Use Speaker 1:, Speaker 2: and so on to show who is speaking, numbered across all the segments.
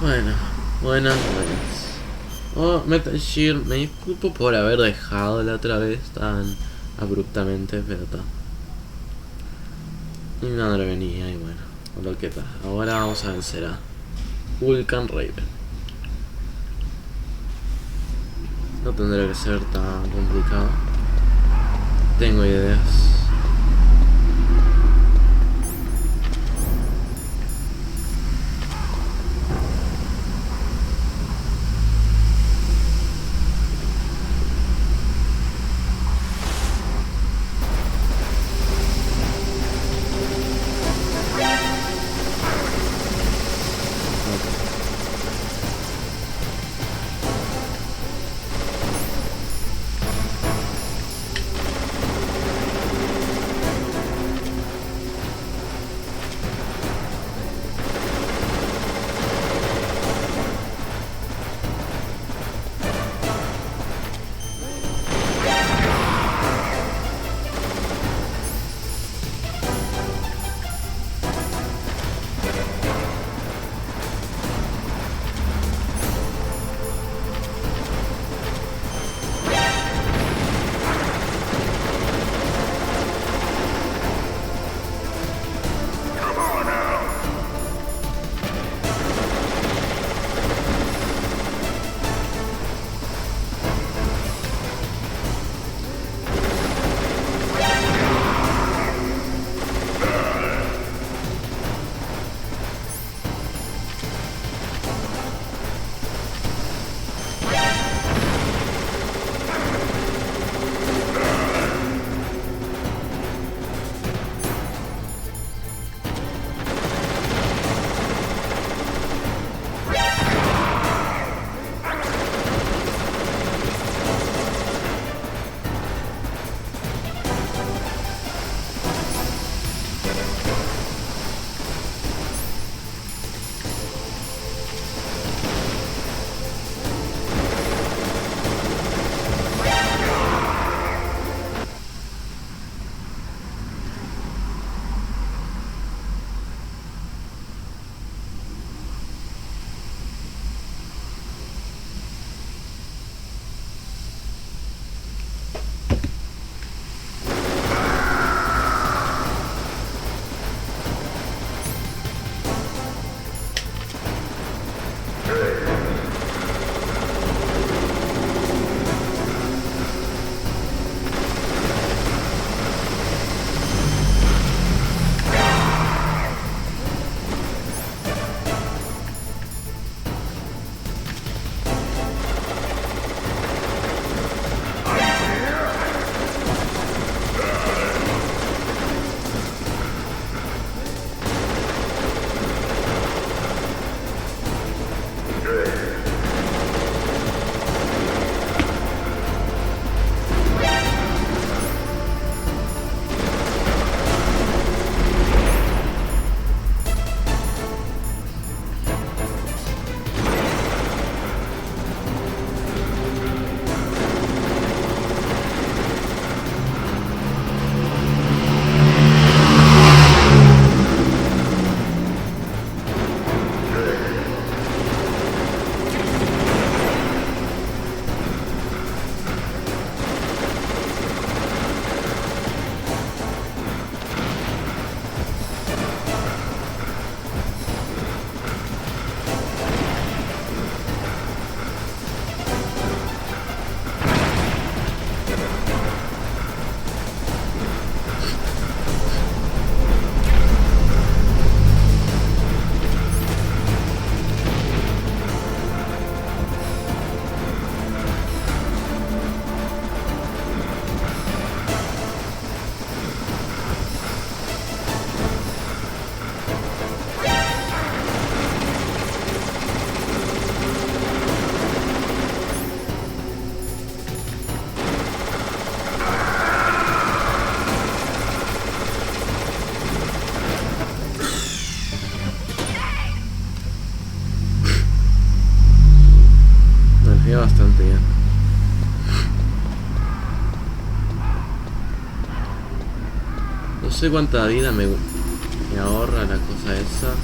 Speaker 1: Bueno, buenas. Oh, Metal Gear, me disculpo por haber dejado la otra vez tan abruptamente, pero está. Mi madre venía y bueno, con lo que está. Ahora vamos a vencer a Vulcan Raven. No tendrá que ser tan complicado. Tengo ideas. Bastante bien. No sé cuánta vida me ahorra la cosa esa.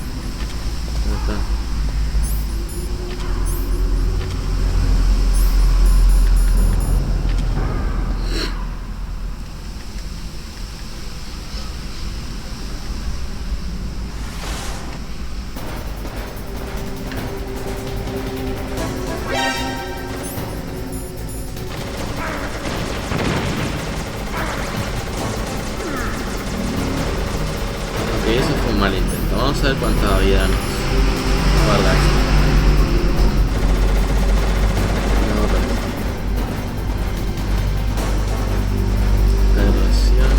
Speaker 1: ¿Dónde está? eso fue un mal intento. Vamos a ver cuánta vida nos guarda esto. No, otra vez. Perversión.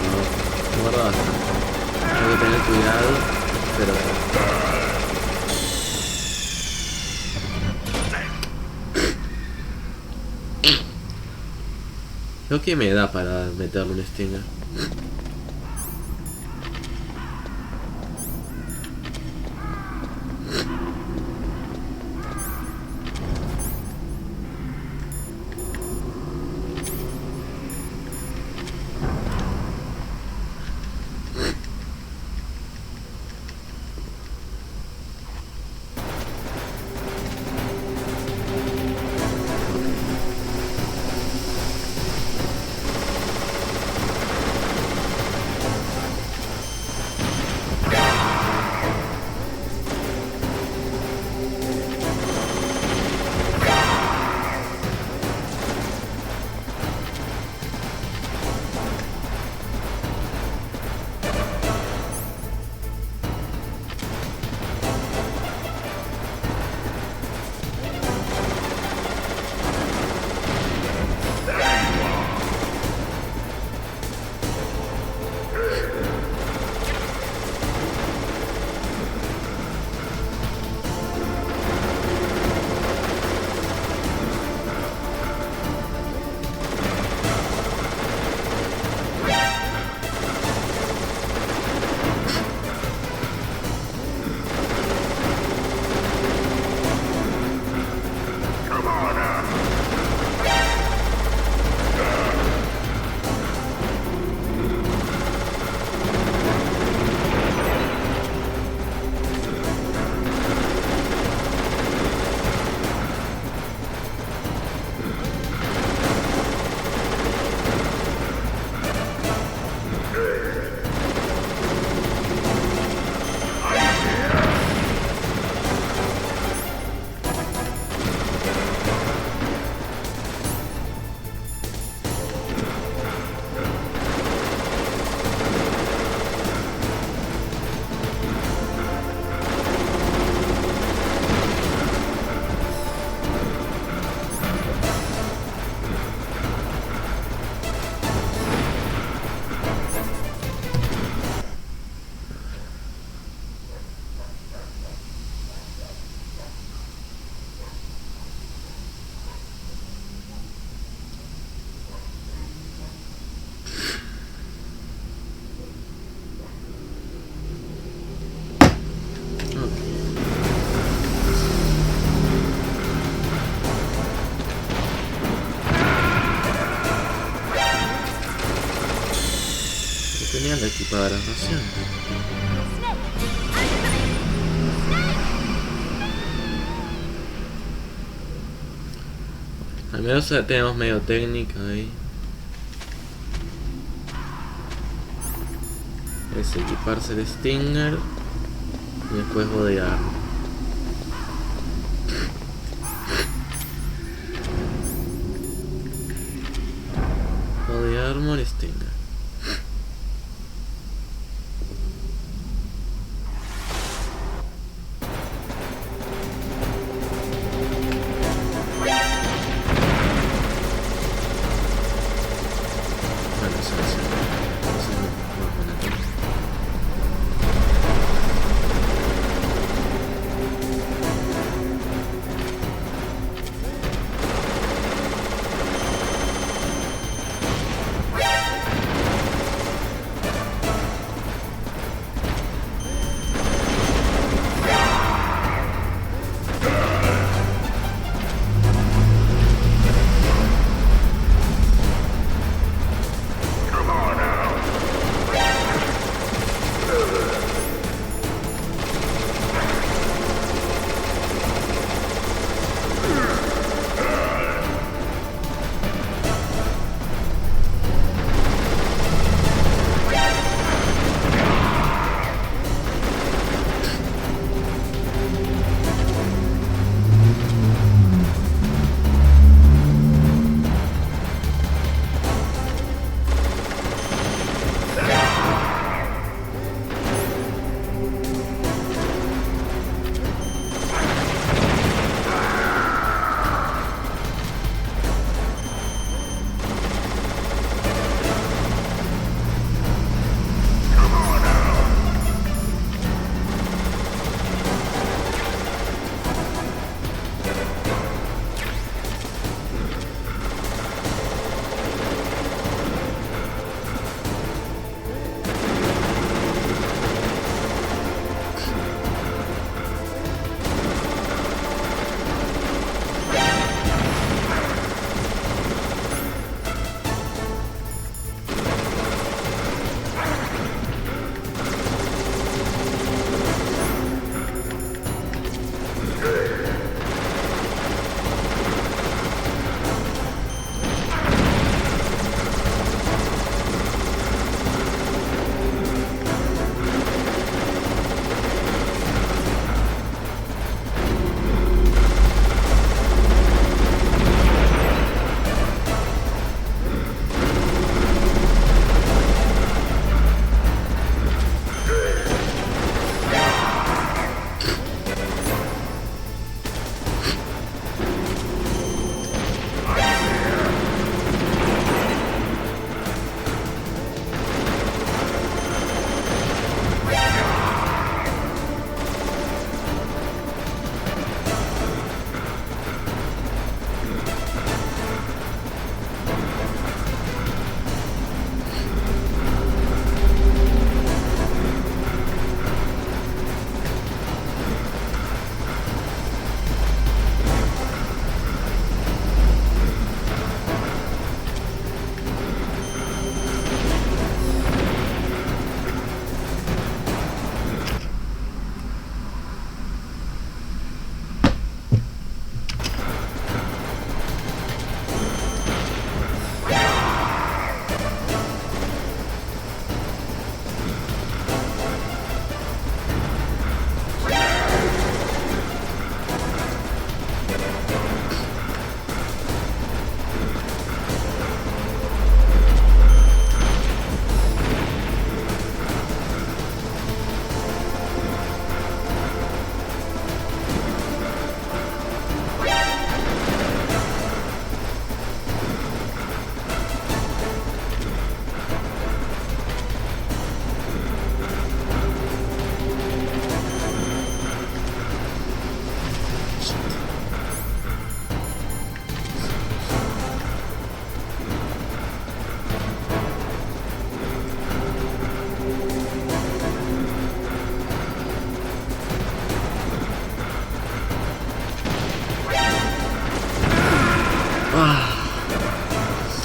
Speaker 1: No, guarda bastante. Tengo que tener cuidado, pero... Creo que me da para meterle un stinger. Tenía la equipada de la ración. Al menos ya tenemos medio técnica ahí. Es equiparse el Stinger y después bodear. Body Armor y Stinger.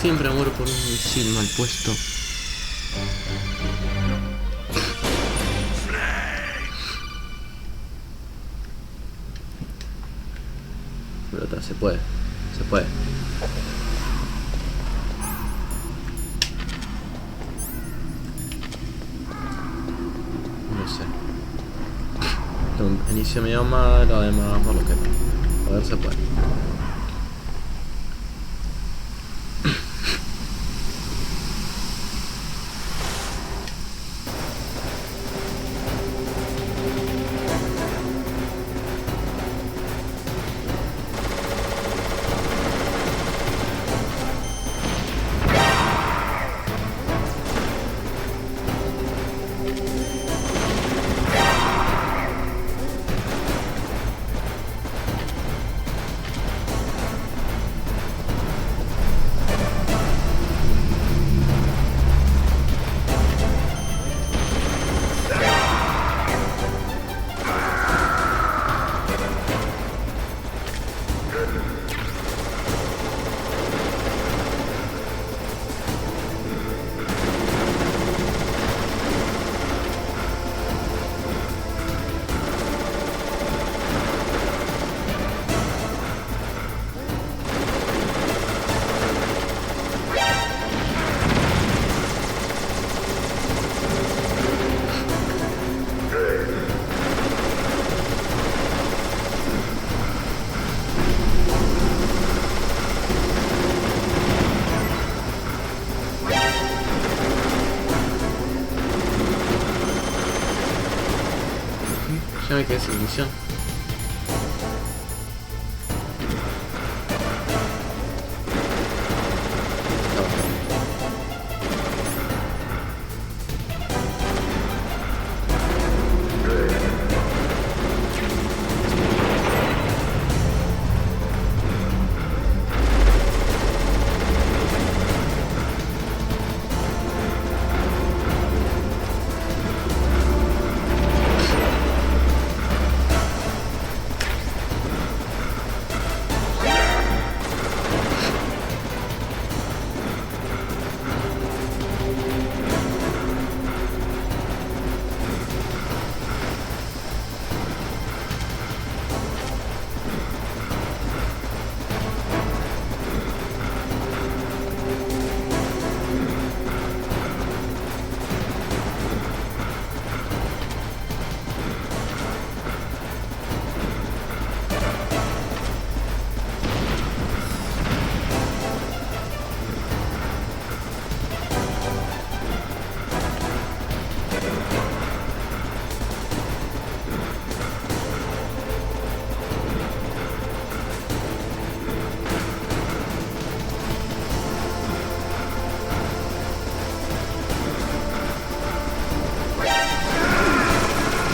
Speaker 1: siempre muero por un misil mal puesto. Pero se puede. Se puede. No sé. Un inicio medio mal, además, por lo que... A ver, se puede. Ya me quedé sin misión.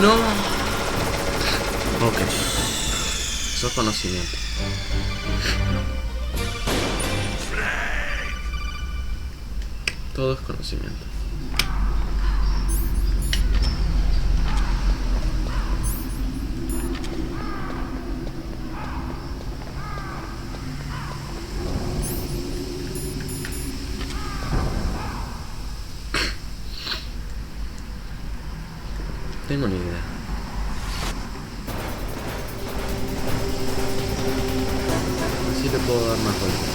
Speaker 1: No. Ok. Eso es conocimiento. Todo es conocimiento. Tengo ni idea. Así le puedo dar más vueltas.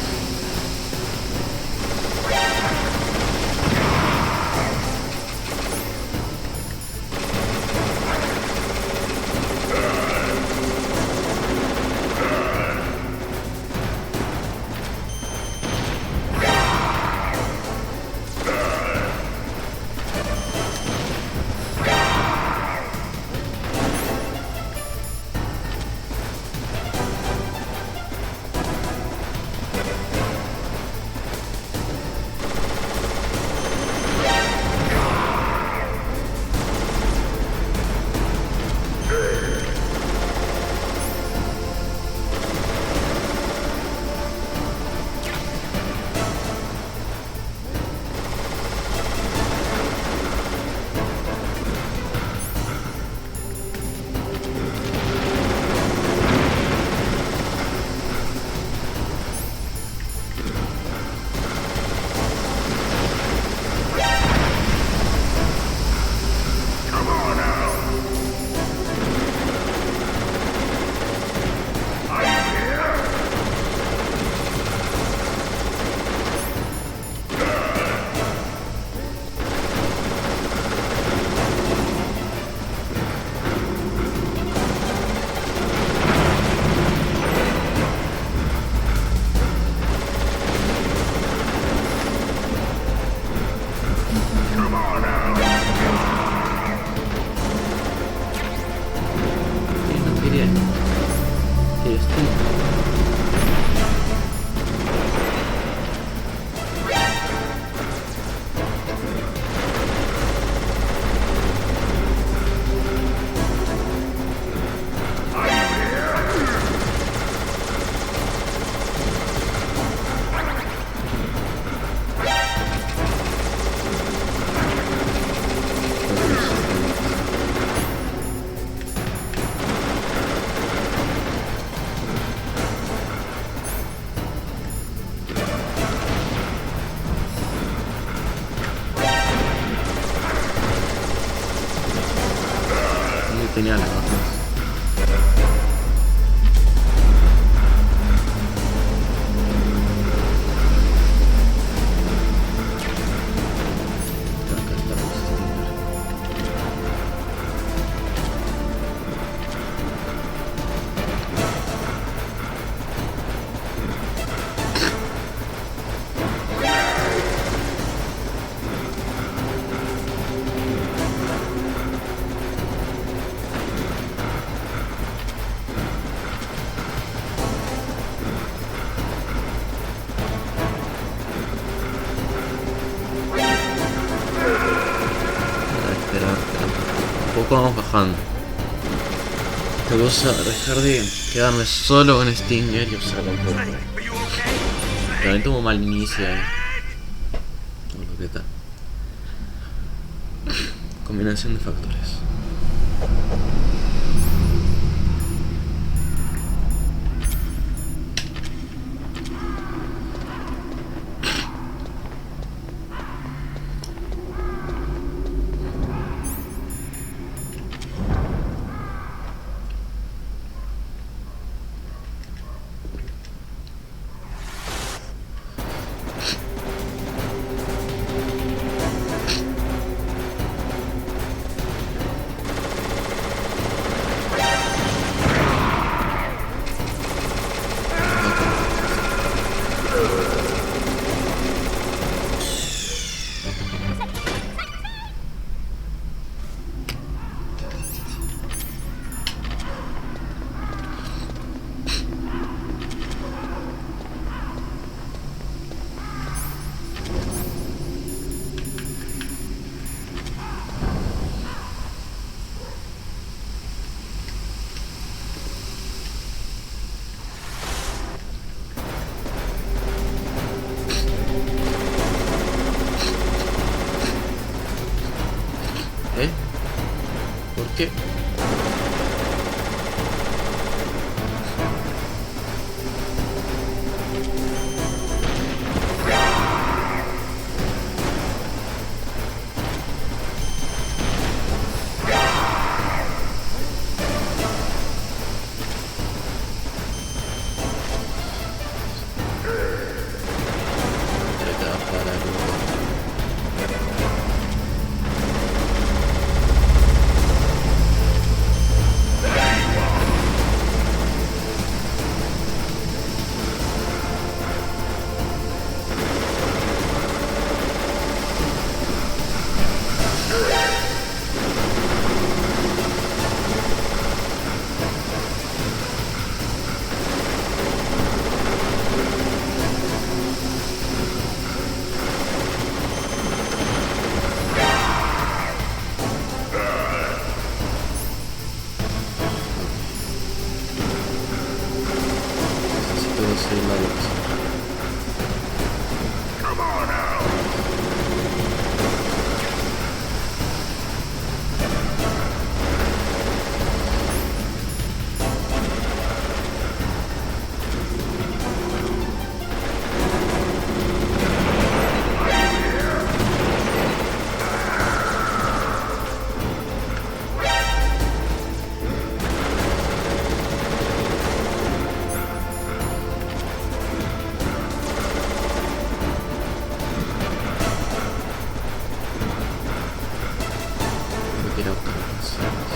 Speaker 1: poco vamos bajando. Te vas a dejar de quedarme solo con Stinger y usarlo un poco. También tuvo mal inicio ahí. Todo lo que tal. Combinación de factores. ¿Eh? ¿Por qué? Necesito conseguir la luz. Quiero alcanzar.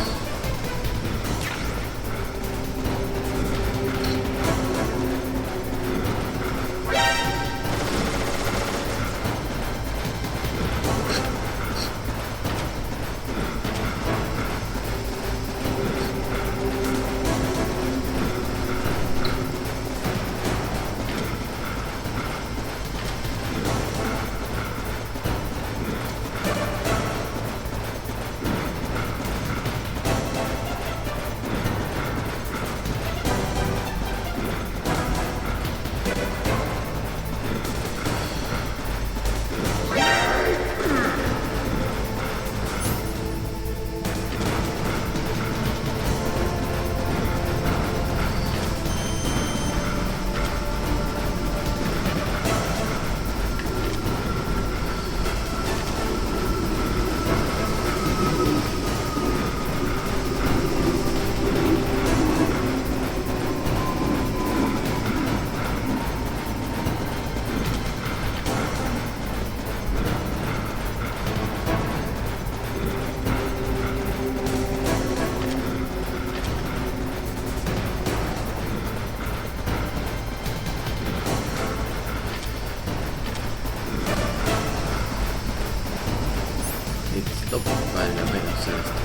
Speaker 1: Stop, vale la pena hacer esto.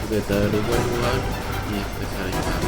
Speaker 1: Voy a traer un buen lugar y empezar a instalar.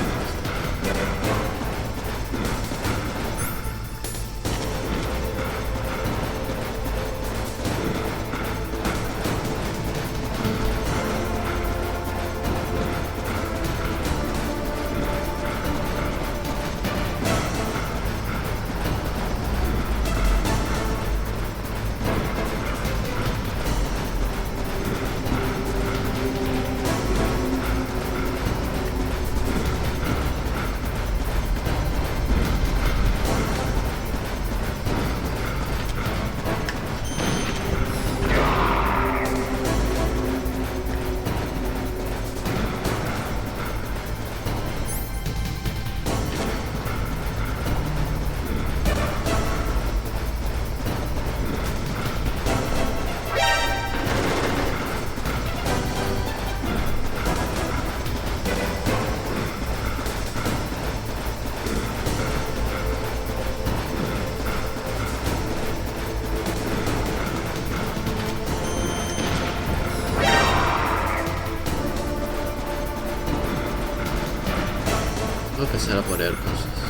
Speaker 1: empezar a poner cosas.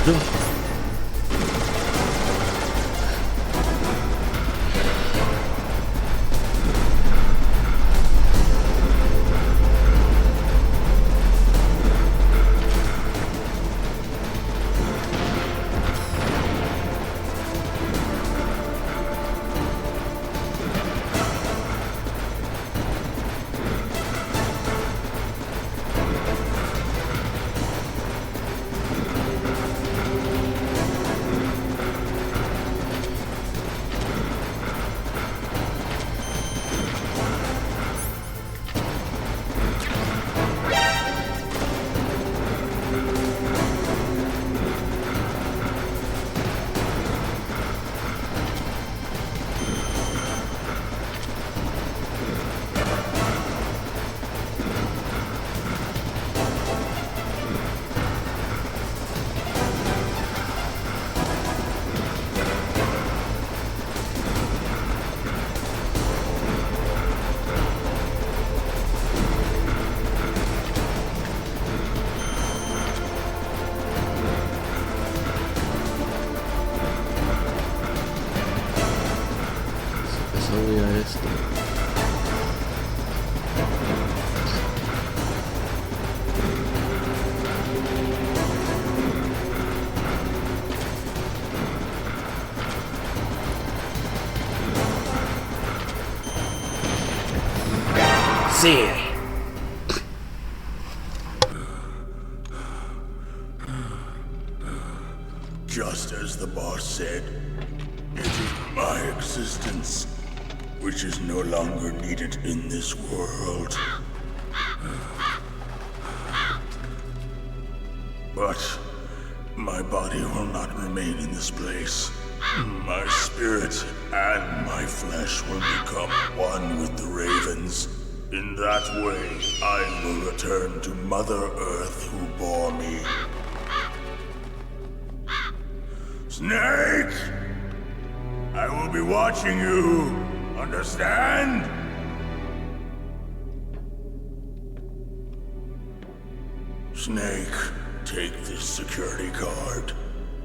Speaker 1: No. Voy a esto. Sí.
Speaker 2: Just as the boss said, it is my existence which is no longer needed in this world. But my body will not remain in this place. My spirit and my flesh will become one with the ravens. In that way, I will return to Mother Earth who bore me. Snake! I will be watching you. Understand? Snake, take this security card.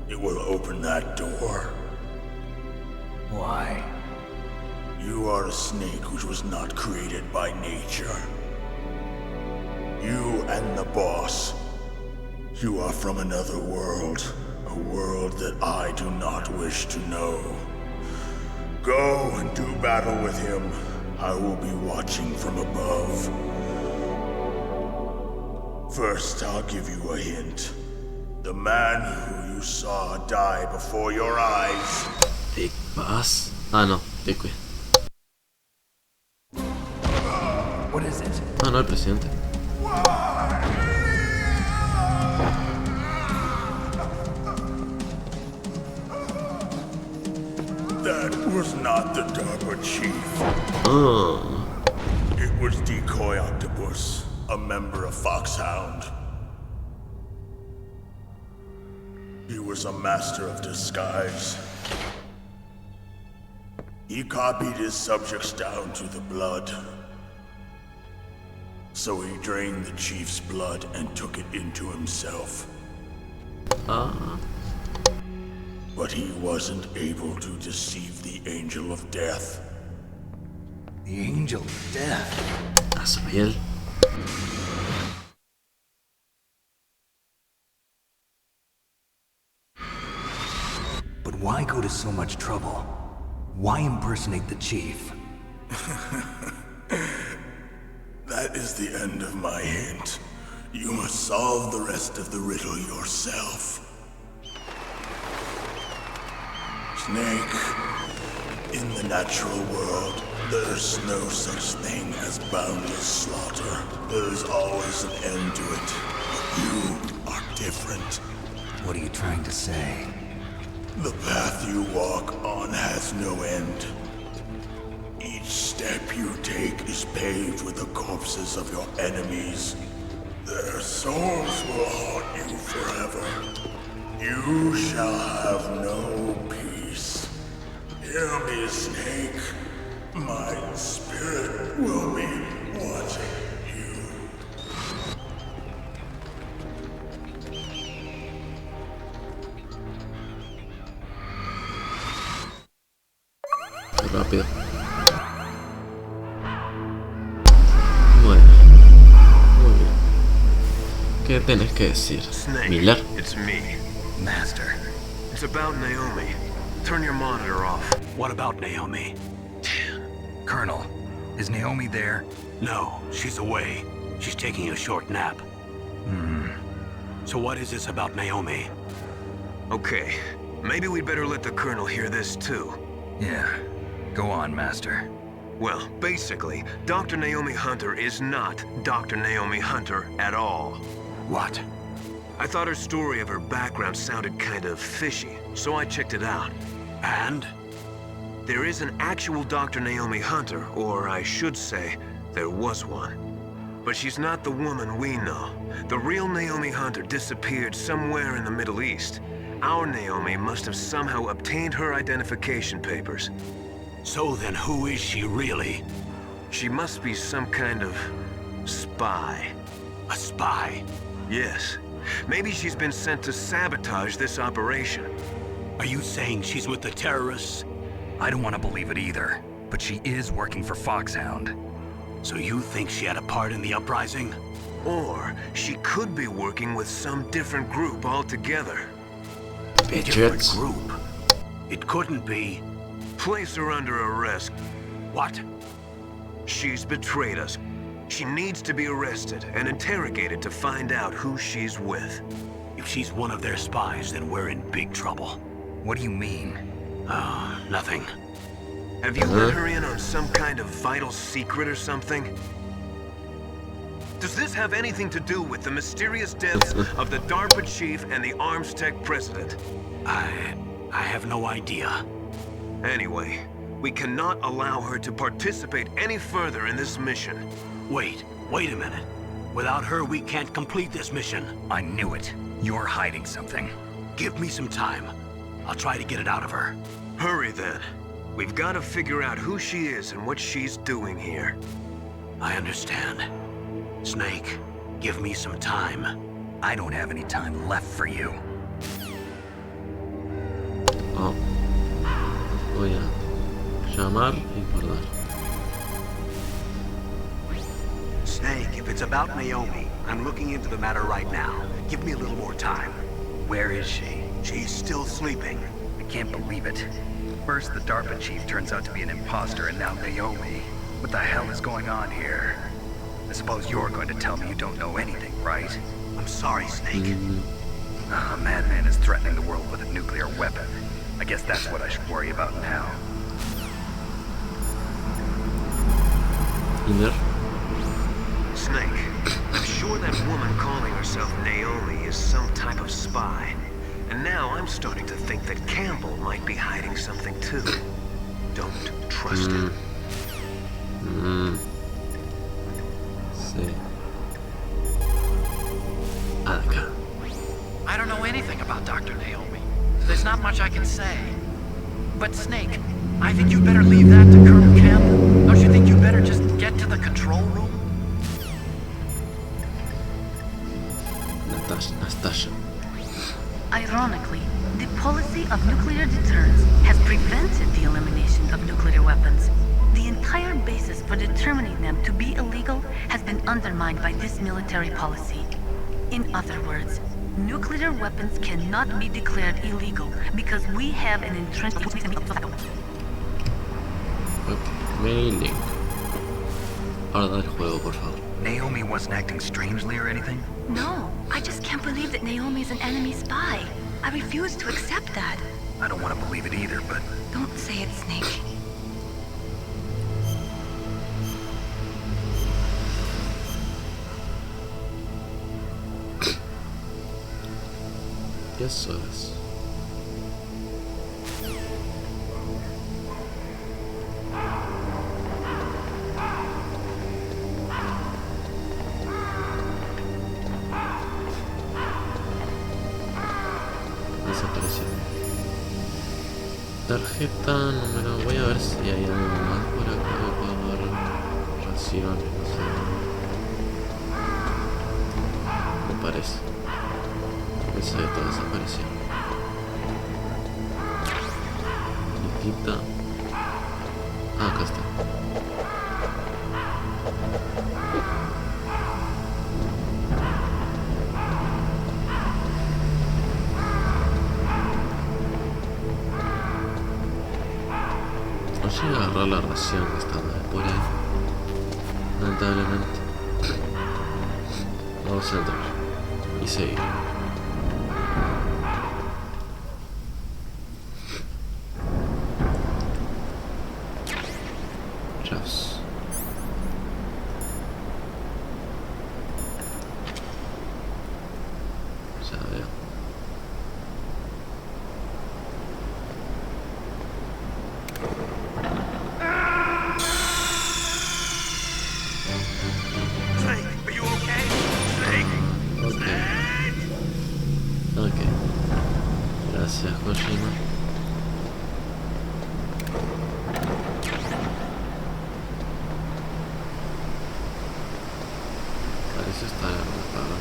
Speaker 2: It will open that door.
Speaker 3: Why?
Speaker 2: You are a snake which was not created by nature. You and the boss. You are from another world. A world that I do not wish to know. Go and do battle with him. I will be watching from above. First, I'll give you a hint. The man who you saw die before your eyes.
Speaker 1: Big Boss. Ah, no, Liquid.
Speaker 3: What is it?
Speaker 1: Ah, no, el presidente.
Speaker 2: That was not the DARPA chief.
Speaker 1: Oh.
Speaker 2: It was Decoy Octopus, a member of Foxhound. He was a master of disguise. He copied his subjects down to the blood. So he drained the chief's blood and took it into himself. But he wasn't able to deceive the Angel of Death.
Speaker 3: The Angel of Death.
Speaker 1: A su piel.
Speaker 3: But why go to so much trouble? Why impersonate the chief?
Speaker 2: That is the end of my hint. You must solve the rest of the riddle yourself. Snake, in the natural world, there's no such thing as boundless slaughter. There's always an end to it. But you are different.
Speaker 3: What are you trying to say?
Speaker 2: The path you walk on has no end. Each step you take is paved with the corpses of your enemies. Their souls will haunt you forever. You shall have no peace. Hear me, Snake. My spirit will be watching you.
Speaker 1: Rápido. Bueno. Muy bien. ¿Qué tenés que decir,
Speaker 4: Snake,
Speaker 1: Miller?
Speaker 4: it's me.
Speaker 3: Master.
Speaker 4: It's about Naomi. Turn your monitor off.
Speaker 5: What about Naomi?
Speaker 3: Colonel, is Naomi there?
Speaker 5: No, she's away. She's taking a short nap. So what is this about Naomi?
Speaker 4: Okay, maybe we'd better let the Colonel hear this too.
Speaker 3: Yeah. Go on, Master.
Speaker 4: Well, basically, Dr. Naomi Hunter is not Dr. Naomi Hunter at all.
Speaker 5: What?
Speaker 4: I thought her story of her background sounded kind of fishy, so I checked it out.
Speaker 5: And?
Speaker 4: There is an actual Dr. Naomi Hunter, or I should say, there was one. But she's not the woman we know. The real Naomi Hunter disappeared somewhere in the Middle East. Our Naomi must have somehow obtained her identification papers.
Speaker 5: So then who is she really?
Speaker 4: She must be some kind of spy.
Speaker 5: A spy?
Speaker 4: Yes. Maybe she's been sent to sabotage this operation.
Speaker 5: Are you saying she's with the terrorists?
Speaker 3: I don't want to believe it either, but she is working for Foxhound.
Speaker 5: So you think she had a part in the uprising?
Speaker 4: Or she could be working with some different group altogether.
Speaker 5: Different
Speaker 1: Patriots.
Speaker 5: group? It couldn't be.
Speaker 4: Place her under arrest.
Speaker 5: What?
Speaker 4: She's betrayed us. She needs to be arrested and interrogated to find out who she's with.
Speaker 5: If she's one of their spies, then we're in big trouble.
Speaker 3: What do you mean?
Speaker 5: Nothing.
Speaker 4: Have you let her in on some kind of vital secret or something? Does this have anything to do with the mysterious deaths of the DARPA chief and the Arms Tech president?
Speaker 5: I have no idea.
Speaker 4: Anyway, we cannot allow her to participate any further in this mission.
Speaker 5: Wait a minute. Without her, we can't complete this mission.
Speaker 3: I knew it. You're hiding something.
Speaker 5: Give me some time. I'll try to get it out of her.
Speaker 4: Hurry then. We've got to figure out who she is and what she's doing here.
Speaker 5: I understand. Snake, give me some time.
Speaker 3: I don't have any time left for you.
Speaker 1: Oh. Voy a llamar y guardar.
Speaker 3: Snake, if it's about Naomi, I'm looking into the matter right now. Give me a little more time. Where is she? She's still sleeping. I can't believe it. First, the DARPA chief turns out to be an imposter, and now Naomi. What the hell is going on here? I suppose you're going to tell me you don't know anything, right? I'm sorry, Snake. A madman is threatening the world with a nuclear weapon. I guess that's what I should worry about now.
Speaker 1: Inner.
Speaker 4: Snake, I'm sure that woman calling herself Naomi is some type of spy. And now I'm starting to think that Campbell might be hiding something too. Don't trust him.
Speaker 1: Sí. Acá.
Speaker 6: I don't know anything about Dr. Naomi. There's not much I can say. But Snake, I think you better leave that to Colonel Campbell. Don't you think you better just get to the control room?
Speaker 1: Nastasia.
Speaker 7: Ironically, the policy of nuclear deterrence has prevented the elimination of nuclear weapons. The entire basis for determining them to be illegal has been undermined by this military policy. In other words, nuclear weapons cannot be declared illegal because we have an entrenched...
Speaker 1: Mailing. Ahora da el juego, por favor.
Speaker 3: Naomi wasn't acting strangely or anything?
Speaker 7: No, I just can't believe that Naomi's an enemy spy. I refuse to accept that.
Speaker 3: I don't want to believe it either, but...
Speaker 7: Don't say it, Snake.
Speaker 1: Eso es. Desapareció. Tarjeta número... Voy a ver si hay algo más por acá para pagar raciones, no sé. Me parece. Eso de todo desapareció. Nikita. Ah, acá está. No llegué a agarrar la ración que estaba por ahí. Lamentablemente. Vamos a entrar. Y seguir. Ya veo.
Speaker 4: Snake, are you okay? Snake?
Speaker 1: Ok. Gracias, Kojima. Parece estar arropado.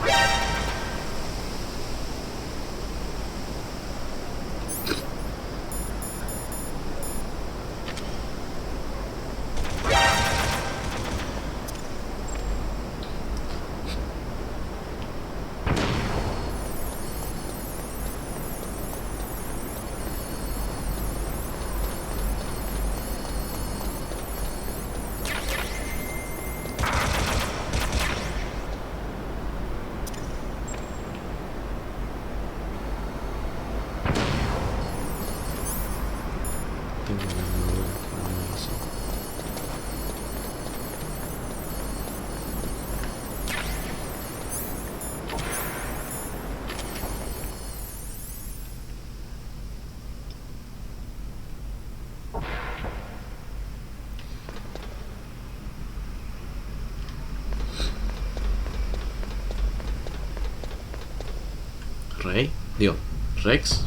Speaker 1: Tengo una armadura que no uso. Rey, digo, Rex.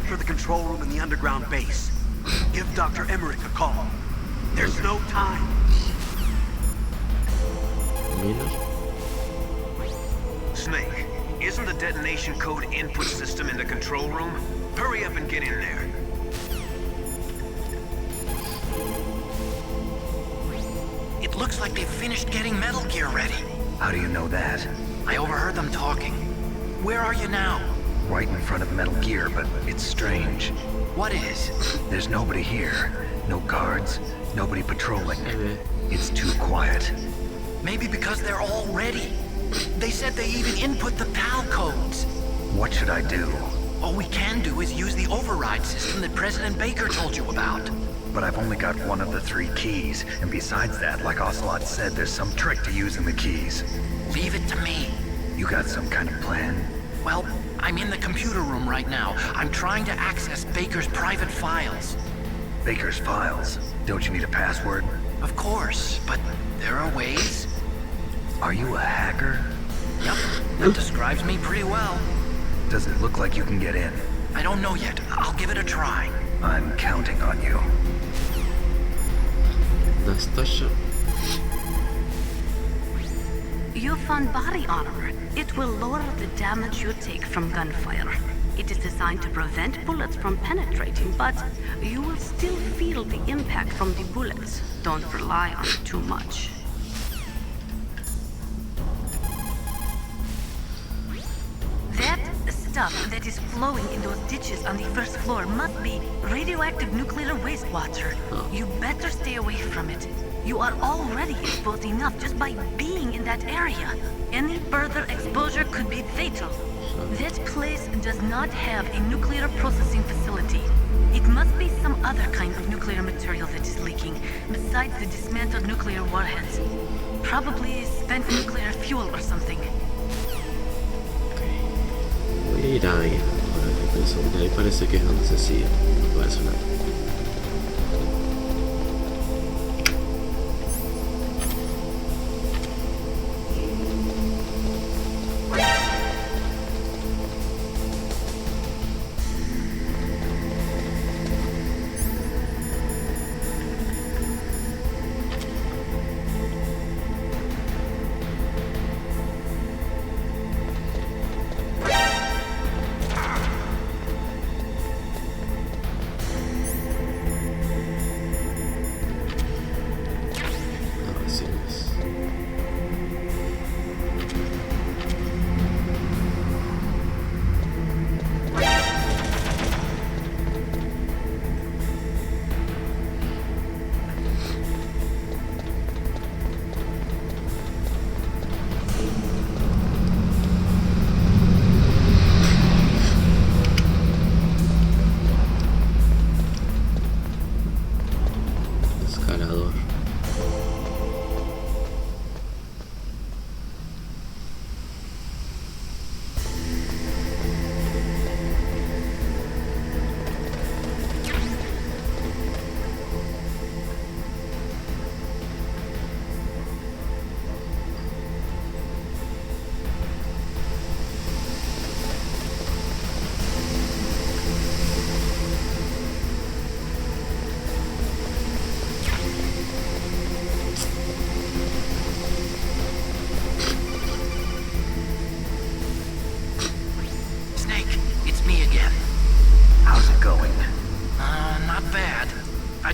Speaker 3: for the control room in the underground base. Give Dr. Emmerich a call. There's no time.
Speaker 1: Miller.
Speaker 4: Snake, isn't the detonation code input system in the control room? Hurry up and get in there.
Speaker 6: It looks like they've finished getting Metal Gear ready.
Speaker 3: How do you know that?
Speaker 6: I overheard them talking. Where are you now?
Speaker 3: Right in front of Metal Gear, but it's strange.
Speaker 6: What is?
Speaker 3: There's nobody here. No guards, nobody patrolling.
Speaker 1: Evet.
Speaker 3: It's too quiet.
Speaker 6: Maybe because they're all ready. They said they even input the PAL codes.
Speaker 3: What should I do?
Speaker 6: All we can do is use the override system that President Baker told you about.
Speaker 3: But I've only got one of the 3 keys, and besides that, like Ocelot said, there's some trick to using the keys.
Speaker 6: Leave it to me.
Speaker 3: You got some kind of plan?
Speaker 6: Well, I'm in the computer room right now. I'm trying to access Baker's private files.
Speaker 3: Baker's files. Don't you need a password?
Speaker 6: Of course, but there are ways.
Speaker 3: Are you a hacker?
Speaker 6: Yep, that describes me pretty well.
Speaker 3: Does it look like you can get in?
Speaker 6: I don't know yet. I'll give it a try.
Speaker 3: I'm counting on you.
Speaker 1: Nastasha.
Speaker 7: You found body armor. It will lower the damage you take from gunfire. It is designed to prevent bullets from penetrating, but you will still feel the impact from the bullets. Don't rely on it too much. That stuff that is flowing in those ditches on the first floor must be radioactive nuclear wastewater. You better stay away from it. You are already exposed enough just by being in that area. Any further exposure could be fatal. That place does not have a nuclear processing facility. It must be some other kind of nuclear material that is leaking, besides the dismantled nuclear warheads. Probably spent nuclear fuel or something.
Speaker 1: Voy a ir ahí. Ahora que pienso, porque ahí parece que es donde se sigue. No parece nada.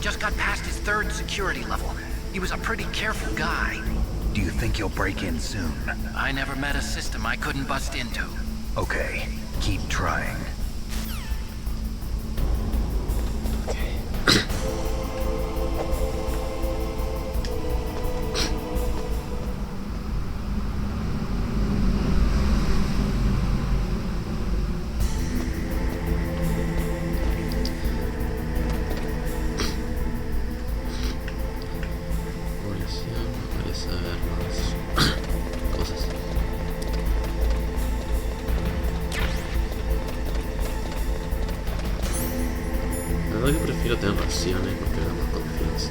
Speaker 6: just got past his 3rd security level. He was a pretty careful guy.
Speaker 3: Do you think you'll break in soon?
Speaker 6: I never met a system I couldn't bust into.
Speaker 3: Okay, keep trying.
Speaker 1: La verdad que prefiero tener raciones porque me da más confianza.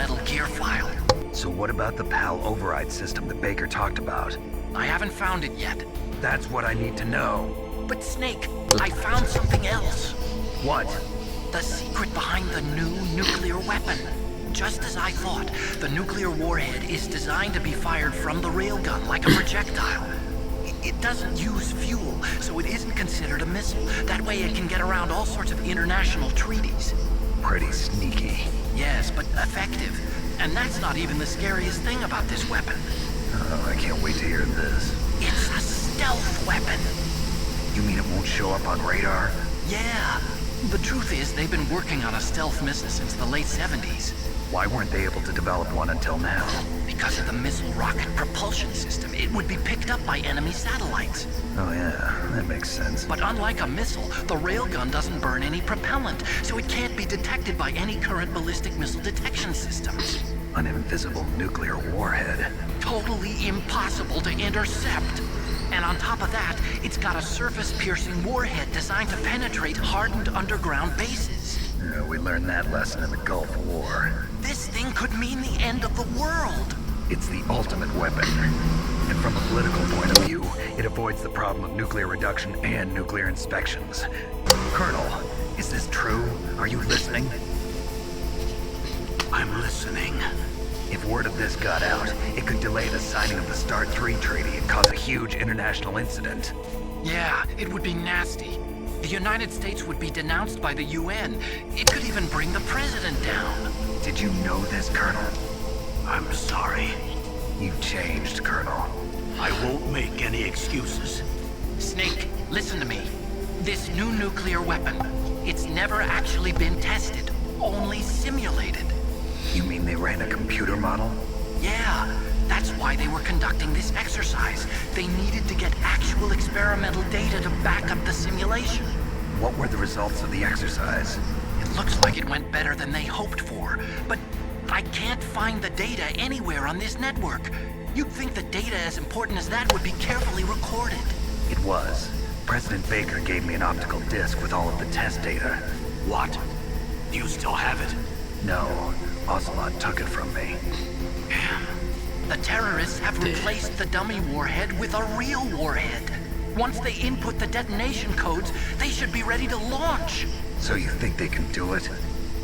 Speaker 6: Metal Gear file.
Speaker 3: So what about the PAL override system that Baker talked about?
Speaker 6: I haven't found it yet.
Speaker 3: That's what I need to know.
Speaker 6: But Snake, I found something else.
Speaker 3: What?
Speaker 6: The secret behind the new nuclear weapon. Just as I thought, the nuclear warhead is designed to be fired from the railgun like a projectile. It doesn't use fuel, so it isn't considered a missile. That way it can get around all sorts of international treaties.
Speaker 3: Pretty sneaky.
Speaker 6: Yes, but effective. And that's not even the scariest thing about this weapon.
Speaker 3: Oh, I can't wait to hear this.
Speaker 6: It's a stealth weapon.
Speaker 3: You mean it won't show up on radar?
Speaker 6: Yeah. The truth is, they've been working on a stealth missile since the late 70s.
Speaker 3: Why weren't they able to develop one until now?
Speaker 6: Because of the missile rocket propulsion system, it would be picked up by enemy satellites.
Speaker 3: Oh yeah, that makes sense.
Speaker 6: But unlike a missile, the railgun doesn't burn any propellant, so it can't be detected by any current ballistic missile detection systems.
Speaker 3: An invisible nuclear warhead.
Speaker 6: Totally impossible to intercept. And on top of that, it's got a surface-piercing warhead designed to penetrate hardened underground bases.
Speaker 3: Yeah, we learned that lesson in the Gulf War.
Speaker 6: This thing could mean the end of the world.
Speaker 3: It's the ultimate weapon. And from a political point of view, it avoids the problem of nuclear reduction and nuclear inspections. Colonel, is this true? Are you listening?
Speaker 5: I'm listening.
Speaker 3: If word of this got out, it could delay the signing of the START 3 treaty and cause a huge international incident.
Speaker 6: Yeah, it would be nasty. The United States would be denounced by the UN. It could even bring the president down.
Speaker 3: Did you know this, Colonel?
Speaker 5: I'm sorry.
Speaker 3: You've changed, Colonel.
Speaker 5: I won't make any excuses.
Speaker 6: Snake, listen to me. This new nuclear weapon, it's never actually been tested, only simulated.
Speaker 3: You mean they ran a computer model?
Speaker 6: Yeah, that's why they were conducting this exercise. They needed to get actual experimental data to back up the simulation.
Speaker 3: What were the results of the exercise?
Speaker 6: It looks like it went better than they hoped for, but I can't find the data anywhere on this network. You'd think the data as important as that would be carefully recorded.
Speaker 3: It was. President Baker gave me an optical disc with all of the test data.
Speaker 5: What? Do you still have it?
Speaker 3: No, Ocelot took it from me.
Speaker 6: Damn. The terrorists have replaced the dummy warhead with a real warhead. Once they input the detonation codes, they should be ready to launch.
Speaker 3: So you think they can do it?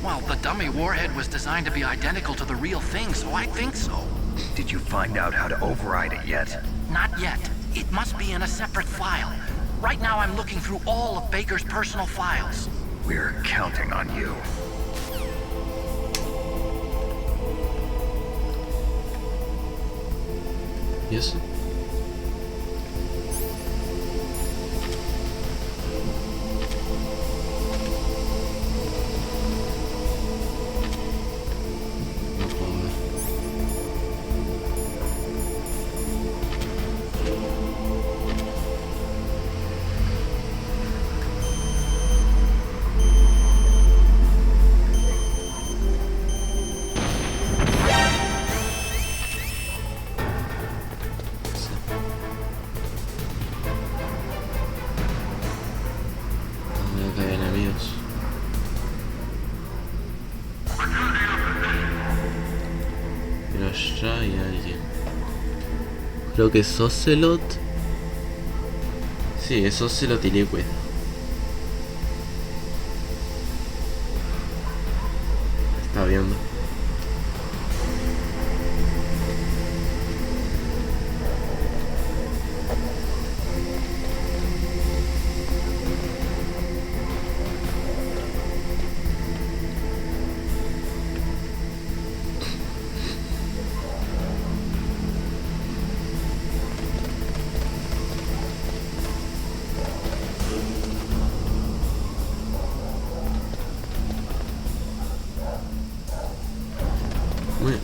Speaker 6: Well, the dummy warhead was designed to be identical to the real thing, so I think so.
Speaker 3: Did you find out how to override it yet?
Speaker 6: Not yet. It must be in a separate file. Right now I'm looking through all of Baker's personal files.
Speaker 3: We're counting on you.
Speaker 1: Yes. No puedo ver. Veo que hay enemigos. Pero allá hay alguien. Creo que es Ocelot. Sí, es Ocelot y Liquid. Está viendo.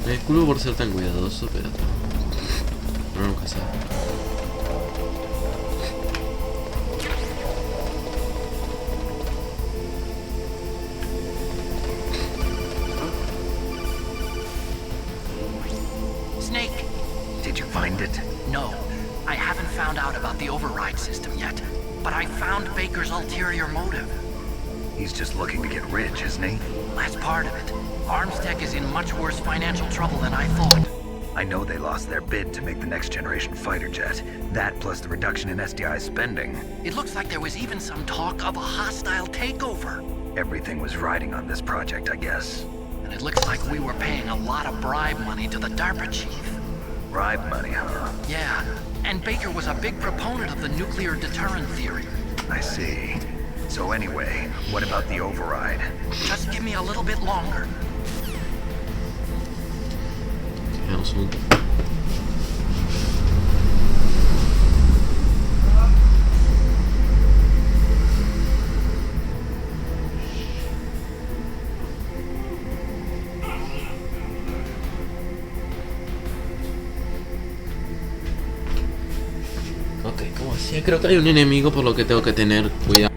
Speaker 1: Me disculpo por ser tan cuidadoso, pero nunca sabe.
Speaker 6: Snake!
Speaker 3: Did you find it?
Speaker 6: No, I haven't found out about the override system yet. But I found Baker's ulterior motive.
Speaker 3: He's just looking to get rich, isn't he?
Speaker 6: That's part of it. Armstech is in much worse financial trouble than I thought.
Speaker 3: I know they lost their bid to make the next generation fighter jet. That plus the reduction in SDI spending.
Speaker 6: It looks like there was even some talk of a hostile takeover.
Speaker 3: Everything was riding on this project, I guess.
Speaker 6: And it looks like we were paying a lot of bribe money to the DARPA chief.
Speaker 3: Bribe money, huh?
Speaker 6: Yeah, and Baker was a big proponent of the nuclear deterrent theory.
Speaker 3: I see. So anyway, what about the override?
Speaker 6: Just give me a little bit longer.
Speaker 1: Cancelled. Ok, como decía, creo que hay un enemigo por lo que tengo que tener cuidado.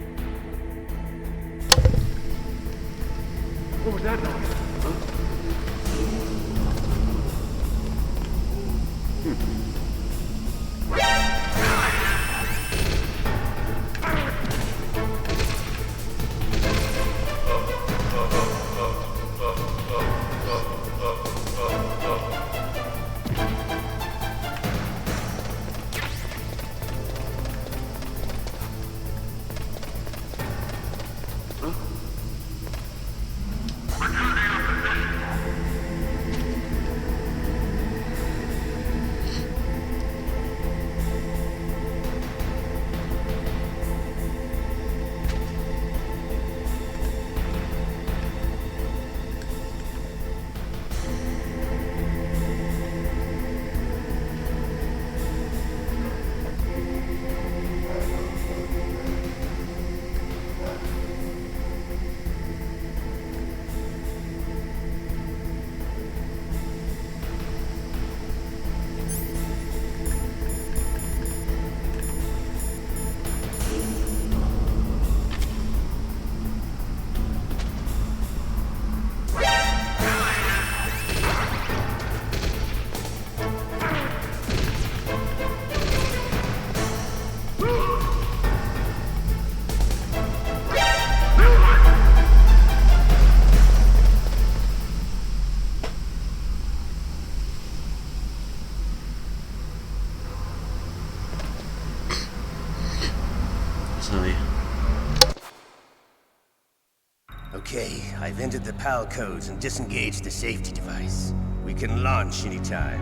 Speaker 8: Okay, I've entered the PAL codes and disengaged the safety device. We can launch anytime.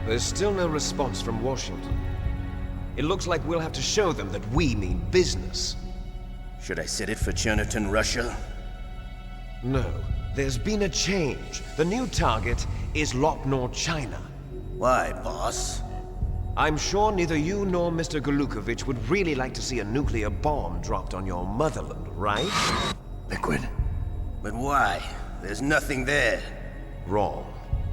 Speaker 4: There's still no response from Washington. It looks like we'll have to show them that we mean business.
Speaker 8: Should I set it for Cherniton, Russia?
Speaker 4: No, there's been a change. The new target is Lopnor, China.
Speaker 8: Why, boss?
Speaker 4: I'm sure neither you nor Mr. Golukovich would really like to see a nuclear bomb dropped on your motherland, right?
Speaker 8: Liquid. But why? There's nothing there.
Speaker 4: Wrong.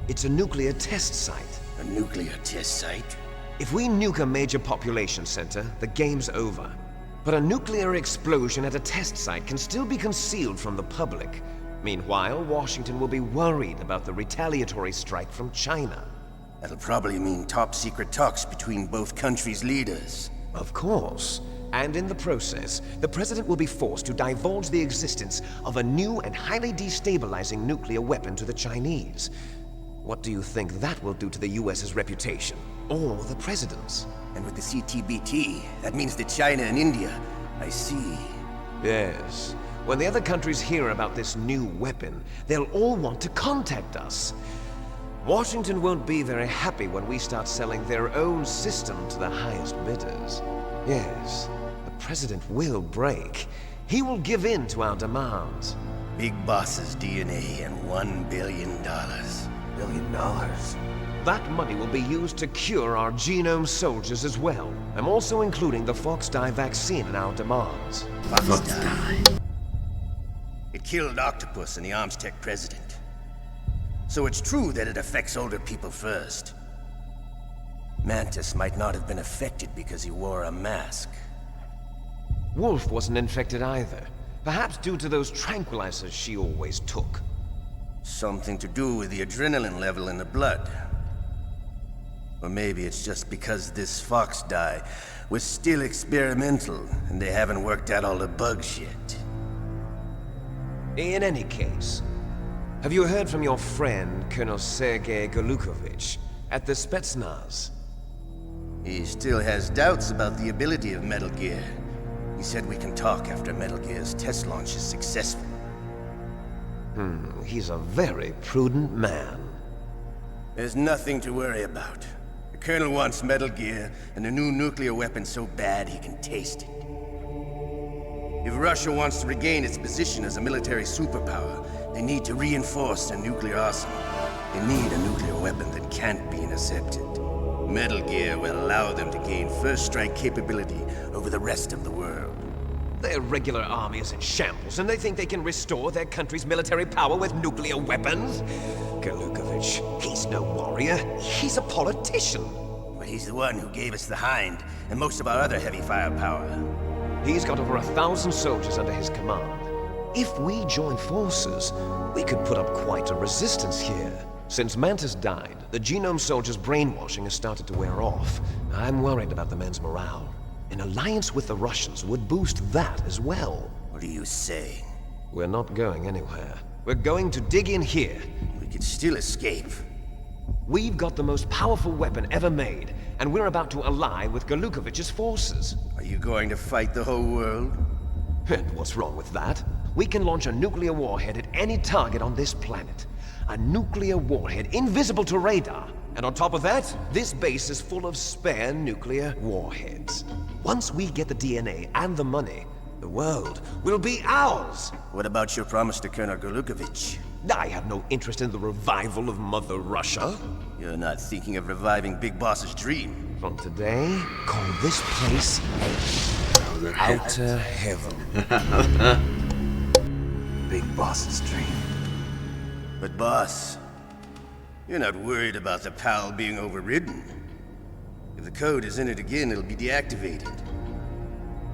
Speaker 4: It's a nuclear test site.
Speaker 8: A nuclear test site?
Speaker 4: If we nuke a major population center, the game's over. But a nuclear explosion at a test site can still be concealed from the public. Meanwhile, Washington will be worried about the retaliatory strike from China.
Speaker 8: That'll probably mean top-secret talks between both countries' leaders.
Speaker 4: Of course. And in the process, the President will be forced to divulge the existence of a new and highly destabilizing nuclear weapon to the Chinese. What do you think that will do to the US's reputation? Or the President's?
Speaker 8: And with the CTBT, that means that China and India. I see.
Speaker 4: Yes. When the other countries hear about this new weapon, they'll all want to contact us. Washington won't be very happy when we start selling their own system to the highest bidders. Yes, the President will break. He will give in to our demands.
Speaker 8: Big Boss's DNA and $1 billion. $1 billion?
Speaker 4: That money will be used to cure our genome soldiers as well. I'm also including the Foxdie vaccine in our demands.
Speaker 8: Foxdie? It killed Octopus and the Armstech president. So it's true that it affects older people first. Mantis might not have been affected because he wore a mask.
Speaker 4: Wolf wasn't infected either. Perhaps due to those tranquilizers she always took.
Speaker 8: Something to do with the adrenaline level in the blood. Or maybe it's just because this Foxdie was still experimental and they haven't worked out all the bugs yet.
Speaker 4: In any case, Have you heard from your friend, Colonel Sergei Golukovich, at the Spetsnaz?
Speaker 8: He still has doubts about the ability of Metal Gear. He said we can talk after Metal Gear's test launch is successful.
Speaker 4: He's a very prudent man.
Speaker 8: There's nothing to worry about. The Colonel wants Metal Gear and a new nuclear weapon so bad he can taste it. If Russia wants to regain its position as a military superpower, they need to reinforce their nuclear arsenal. They need a nuclear weapon that can't be intercepted. Metal Gear will allow them to gain first strike capability over the rest of the world.
Speaker 4: Their regular army is in shambles, and they think they can restore their country's military power with nuclear weapons? Golukovich, he's no warrior. He's a politician.
Speaker 8: But he's the one who gave us the Hind and most of our other heavy firepower.
Speaker 4: He's got over 1,000 soldiers under his command. If we join forces, we could put up quite a resistance here. Since Mantis died, the Genome Soldier's brainwashing has started to wear off. I'm worried about the men's morale. An alliance with the Russians would boost that as well.
Speaker 8: What are you saying?
Speaker 4: We're not going anywhere. We're going to dig in here.
Speaker 8: We could still escape.
Speaker 4: We've got the most powerful weapon ever made, and we're about to ally with Golukovich's forces.
Speaker 8: Are you going to fight the whole world?
Speaker 4: And what's wrong with that? We can launch a nuclear warhead at any target on this planet. A nuclear warhead invisible to radar. And on top of that, this base is full of spare nuclear warheads. Once we get the DNA and the money, the world will be ours!
Speaker 8: What about your promise to Colonel Golukovich?
Speaker 4: I have no interest in the revival of Mother Russia.
Speaker 8: You're not thinking of reviving Big Boss's dream.
Speaker 4: From today, call this place Outer Heaven.
Speaker 3: Big Boss's dream.
Speaker 8: But boss, you're not worried about the PAL being overridden. If the code is entered again, it'll be deactivated.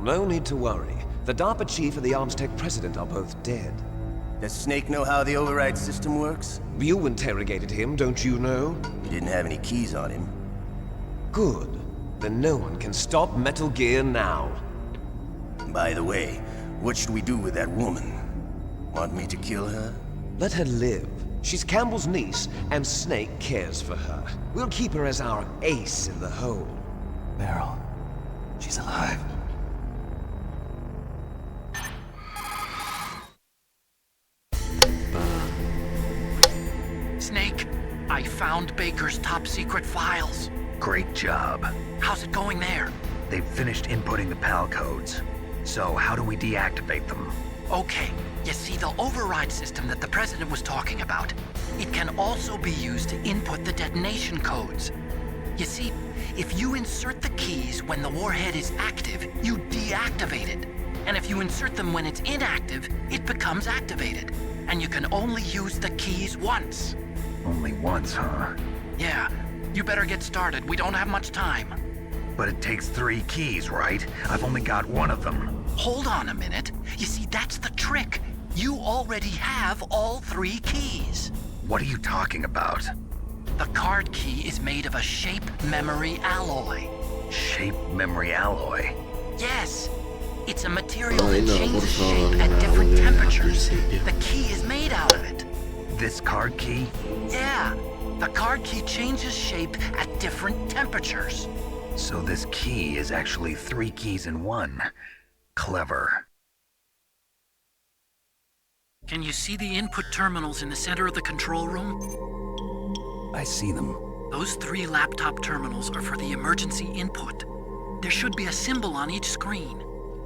Speaker 4: No need to worry. The DARPA chief and the ArmsTech president are both dead.
Speaker 8: Does Snake know how the override system works?
Speaker 4: You interrogated him, don't you know?
Speaker 8: He didn't have any keys on him.
Speaker 4: Good. Then no one can stop Metal Gear now.
Speaker 8: By the way, what should we do with that woman? Want me to kill her?
Speaker 4: Let her live. She's Campbell's niece, and Snake cares for her. We'll keep her as our ace in the hole.
Speaker 3: Meryl, she's alive.
Speaker 6: Snake, I found Baker's top secret files.
Speaker 3: Great job.
Speaker 6: How's it going there?
Speaker 3: They've finished inputting the PAL codes. So how do we deactivate them?
Speaker 6: Okay, you see the override system that the President was talking about? It can also be used to input the detonation codes. You see, if you insert the keys when the warhead is active, you deactivate it. And if you insert them when it's inactive, it becomes activated. And you can only use the keys once.
Speaker 3: Only once, huh?
Speaker 6: Yeah, you better get started. We don't have much time.
Speaker 3: But it takes 3 keys, right? I've only got 1 of them.
Speaker 6: Hold on a minute. You see, that's the trick. You already have all 3 keys.
Speaker 3: What are you talking about?
Speaker 6: The card key is made of a shape memory alloy.
Speaker 3: Shape memory alloy?
Speaker 6: Yes. It's a material that changes shape at different temperatures. The key is made out of it.
Speaker 3: This card key?
Speaker 6: Yeah. The card key changes shape at different temperatures.
Speaker 3: So this key is actually 3 keys in 1. Clever.
Speaker 6: Can you see the input terminals in the center of the control room?
Speaker 3: I see them.
Speaker 6: Those 3 laptop terminals are for the emergency input. There should be a symbol on each screen.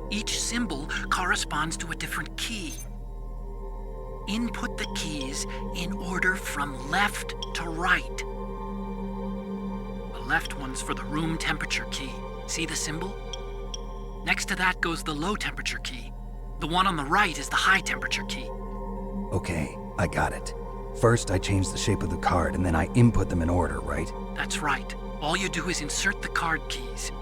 Speaker 6: Each symbol corresponds to a different key. Input the keys in order from left to right. The left one's for the room temperature key. See the symbol? Next to that goes the low temperature key. The one on the right is the high temperature key.
Speaker 9: Okay, I got it. First, I change the shape of the card, and then I input them in order, right?
Speaker 6: That's right. All you do is insert the card keys.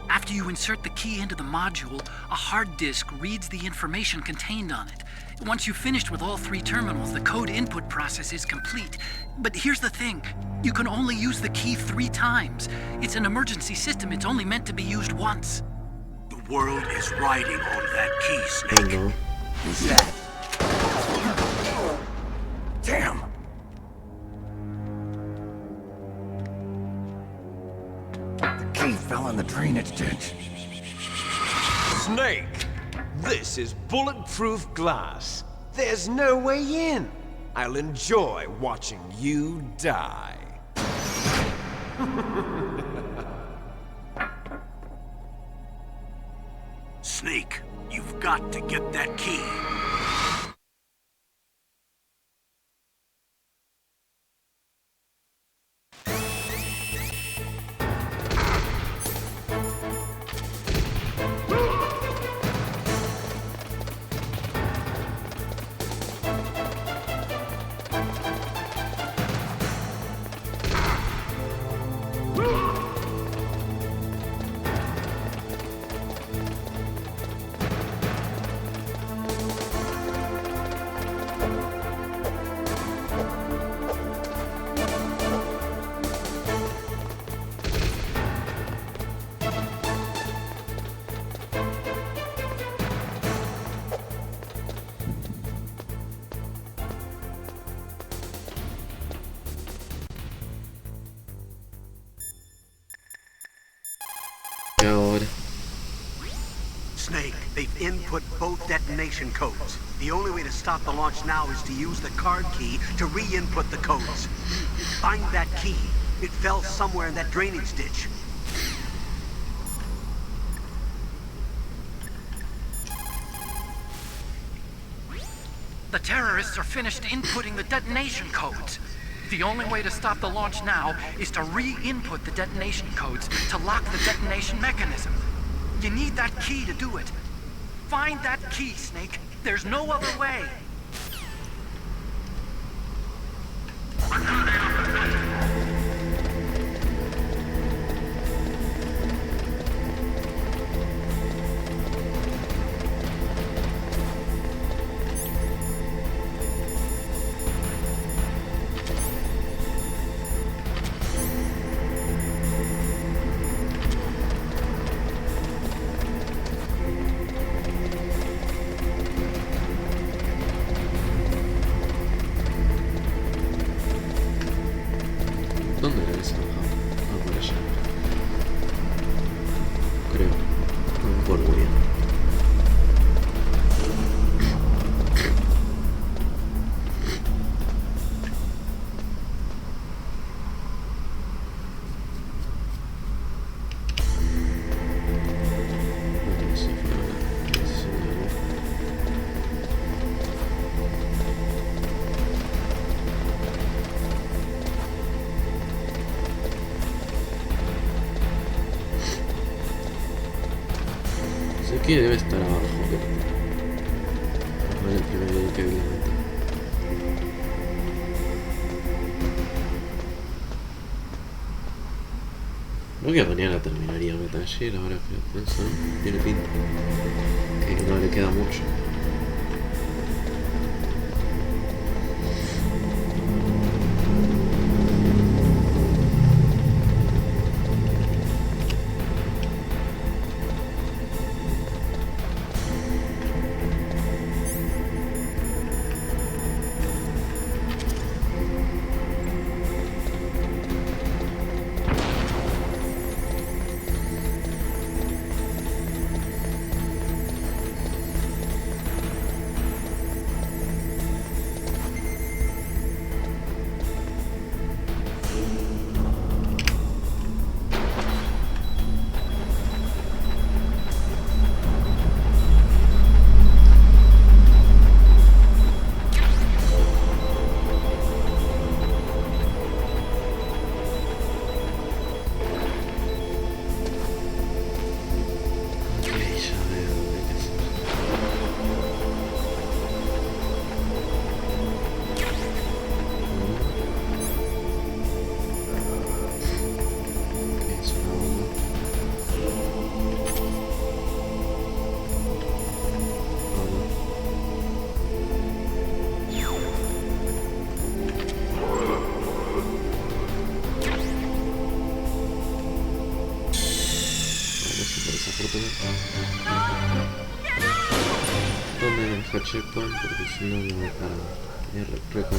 Speaker 6: After you insert the key into the module, a hard disk reads the information contained on it. Once you've finished with all 3 terminals, the code input process is complete. But here's the thing. You can only use the key 3 times. It's an emergency system. It's only meant to be used once.
Speaker 5: The world is riding on that key, Snake.
Speaker 8: Who's that?
Speaker 9: Damn! The key fell in the drainage ditch.
Speaker 10: Snake! This is bulletproof glass. There's no way in. I'll enjoy watching you die.
Speaker 5: Snake, you've got to get that key.
Speaker 1: Ahora.
Speaker 3: Snake, they've input both detonation codes. The only way to stop the launch now is to use the card key to re-input the codes. Find that key. It fell somewhere in that drainage ditch.
Speaker 6: The terrorists are finished inputting the detonation codes. The only way to stop the launch now is to re-input the detonation codes to lock the detonation mechanism. You need that key to do it. Find that key, Snake. There's no other way.
Speaker 1: ¿Dónde era eso? Ah, por allá. Creo. No me acuerdo bien. No sé, fue ahora. No sé si me hago. Sé que debe estar abajo, pero no es el primero que vi la mente. Creo que mañana terminaría Metal Gear, ahora que lo pienso, tiene pinta que no le queda mucho. ¿Dónde me dejó checkpoint? Porque si no me voy a parar. Recuerdo.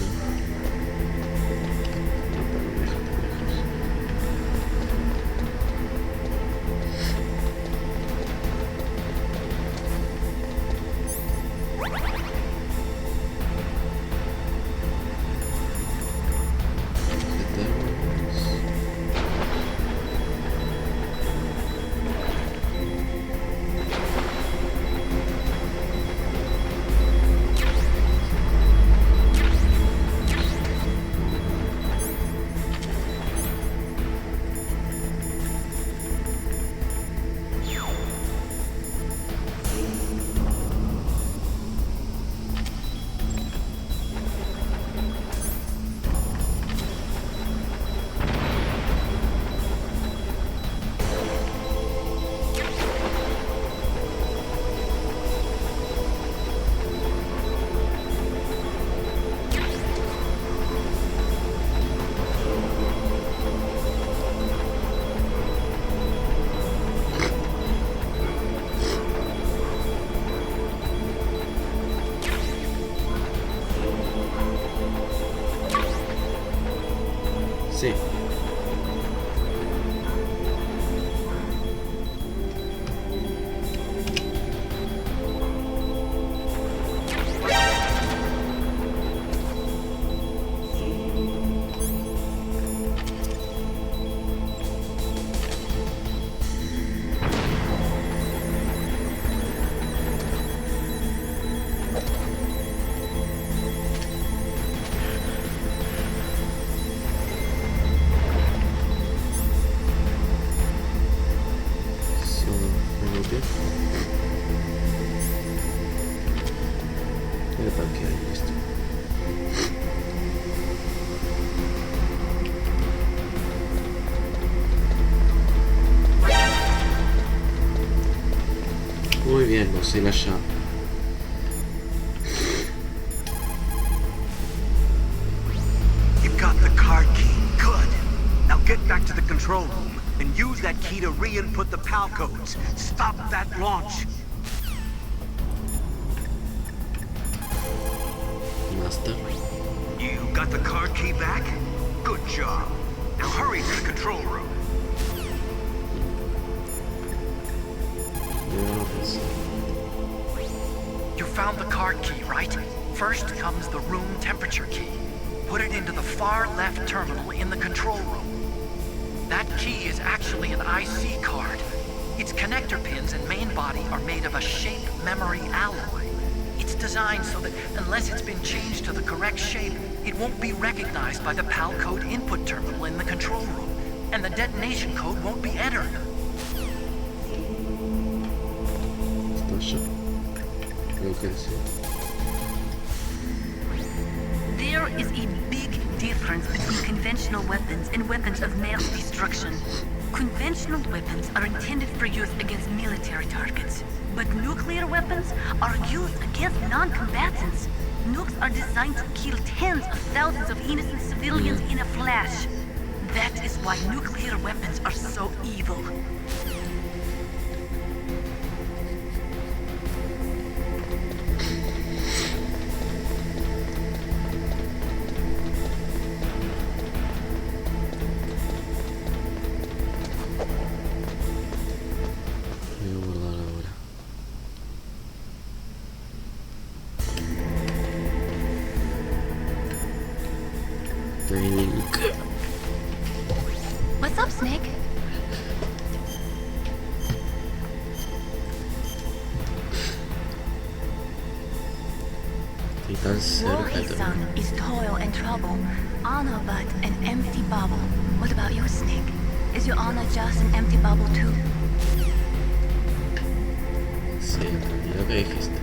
Speaker 1: Sí. Muy bien, usé la llave.
Speaker 3: You've got the card key. Good. Now get back to the control room and use that key to re-input the PAL codes. Stop that launch.
Speaker 1: Master.
Speaker 3: You got the card key back? Good job. Now hurry to the control room.
Speaker 6: You found the card key, right? First comes the room temperature key. Put it into the far left terminal in the control room. That key is actually an IC card. Its connector pins and main body are made of a shape memory alloy. It's designed so that unless it's been changed to the correct shape, it won't be recognized by the PAL code input terminal in the control room, and the detonation code won't be entered.
Speaker 7: There is a big difference between conventional weapons and weapons of mass destruction. Conventional weapons are intended for use against military targets, but nuclear weapons are used against non-combatants. Nukes are designed to kill tens of thousands of innocent civilians in a flash. That is why nuclear weapons are so evil.
Speaker 11: What's up, Snake? War son is toil and trouble, honor but an empty bubble. What about you, Snake? Is your honor just an empty bubble too?
Speaker 1: Sí, entendí lo que dijiste.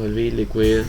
Speaker 1: Volví, Liquid.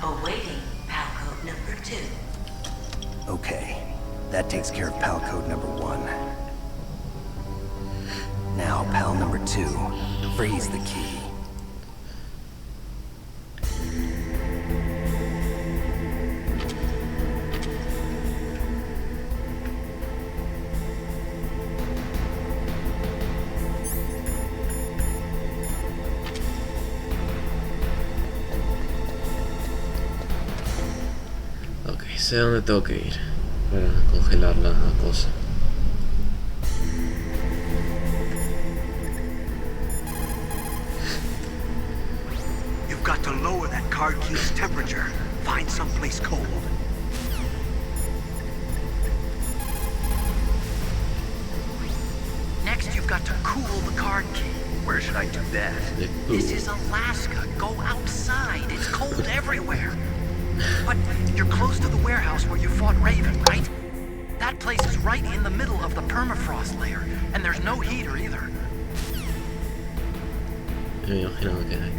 Speaker 11: Awaiting PAL code number 2.
Speaker 9: Okay, that takes care of PAL code number 1. Now, PAL number 2. Freeze the key.
Speaker 1: Sé dónde tengo que ir para congelar la cosa.
Speaker 3: You've got to lower that card key's temperature. Find someplace cold.
Speaker 6: Next, you've got to cool the card key.
Speaker 3: Where should I do that?
Speaker 6: This is Alaska. Go outside. It's cold everywhere. But you're close to the warehouse where you fought Raven, right? That place is right in the middle of the permafrost layer, and there's no heater either.
Speaker 1: Me imagino que hay.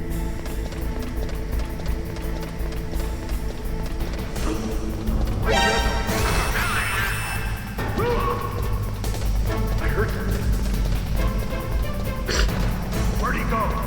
Speaker 2: I heard something. Where'd he go?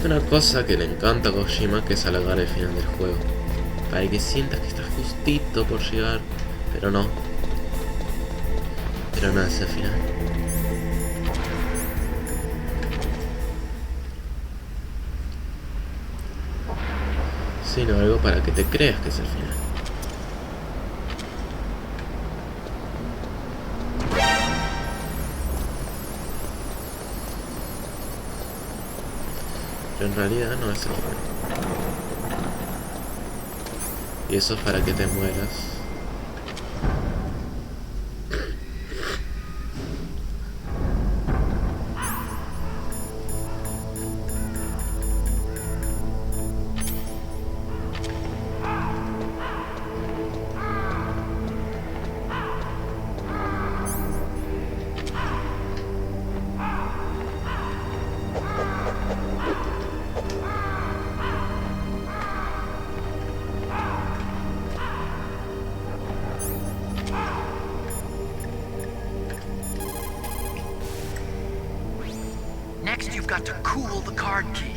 Speaker 1: Una cosa que le encanta a Kojima, que es alargar el final del juego para que sientas que estás justito por llegar, pero no es el final. Sino algo para que te creas que es el final. Pero en realidad no es el final. Y eso es para que te mueras.
Speaker 6: Next, you've got to cool the card key.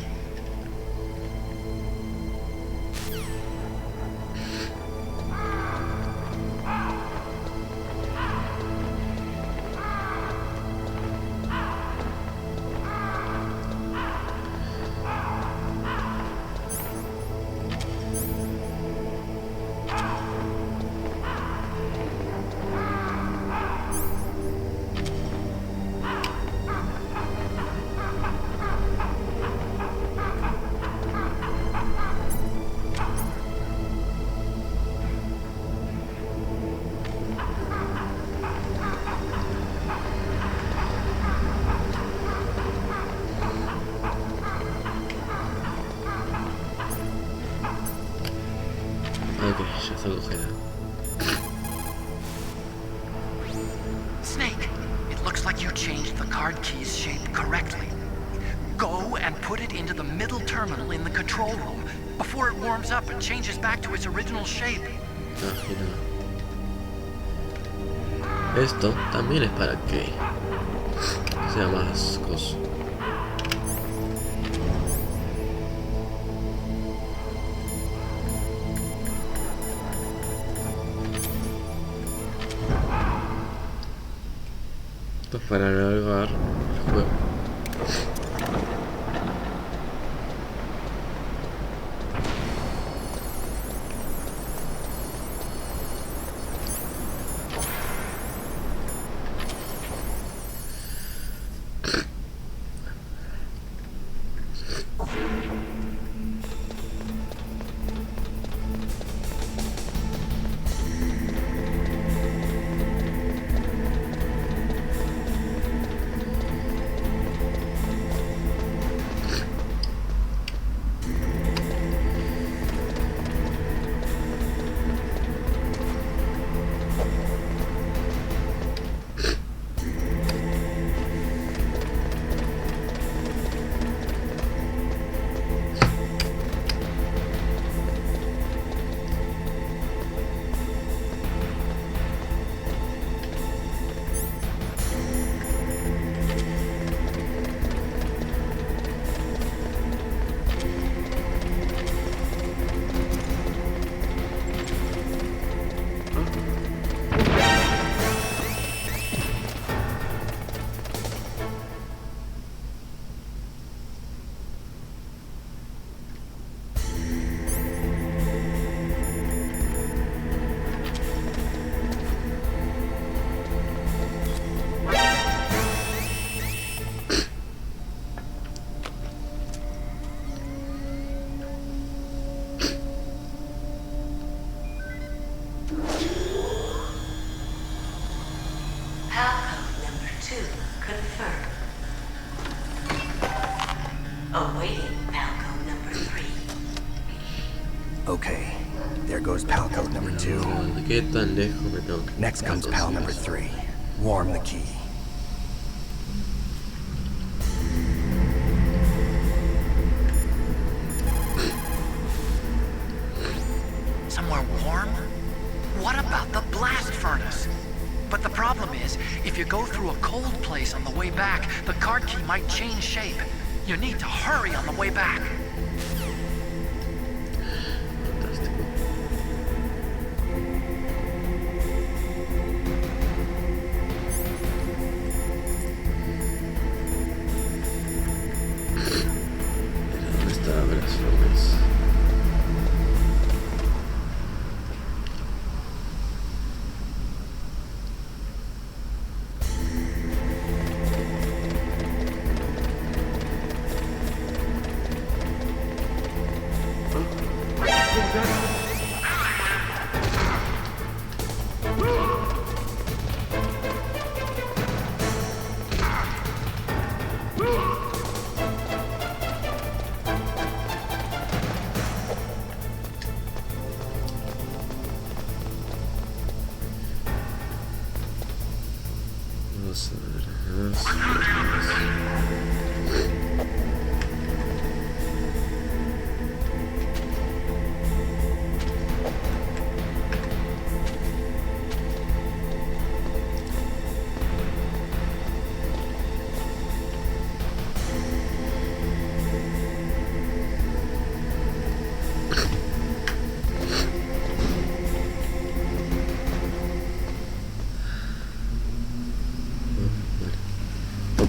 Speaker 1: Ok, ya está congelado.
Speaker 6: Snake, it looks like you changed the card key's shape correctly. Go and put it into the middle terminal in the control room before it warms up and changes back to its original shape.
Speaker 1: Esto también es para que sea más coso. Esto es para alargar el juego.
Speaker 9: Okay, there goes pal code number 2.
Speaker 1: ¿De qué tan lejos me tengo que
Speaker 9: Next comes pal number 3. Warm the key.
Speaker 6: Somewhere warm? What about the blast furnace? But the problem is, if you go through a cold place on the way back, the card key might change shape. You need to hurry on the way back.
Speaker 1: ¿Dónde está la blast furnace? Vamos a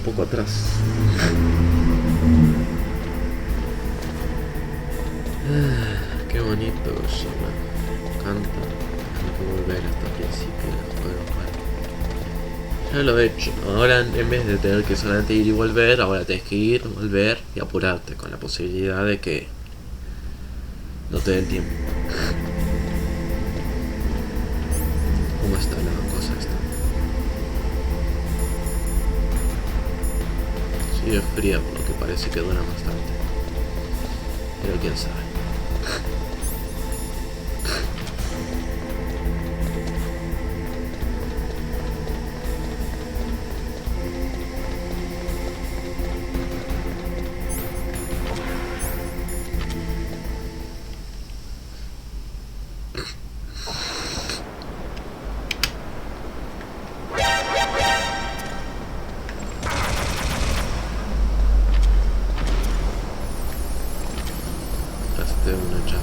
Speaker 1: un poco atrás. Qué bonito llama. Canta. Tengo que volver hasta el principio del juego. Vale. Ya lo he hecho. Ahora en vez de tener que solamente ir y volver, ahora tienes que ir, volver y apurarte con la posibilidad de que no te den tiempo. ¿Cómo está la cosa esta? Sigue fría, por lo que parece que dura bastante. Pero quién sabe. Gasté una chafa.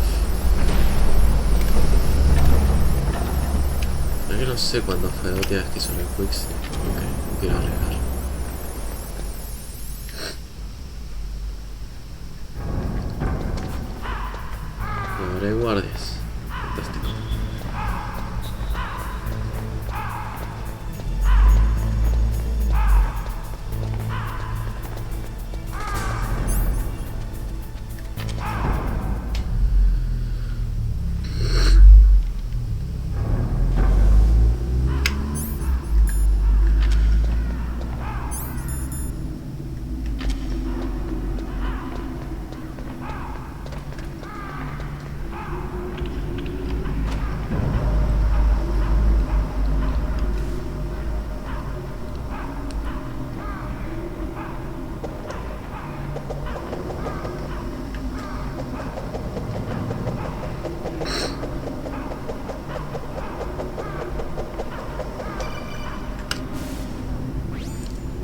Speaker 1: Es que no sé cuándo fue la última vez que hizo el quicksave. Ok, no quiero arriesgar. Ahora hay guardias. Fantástico.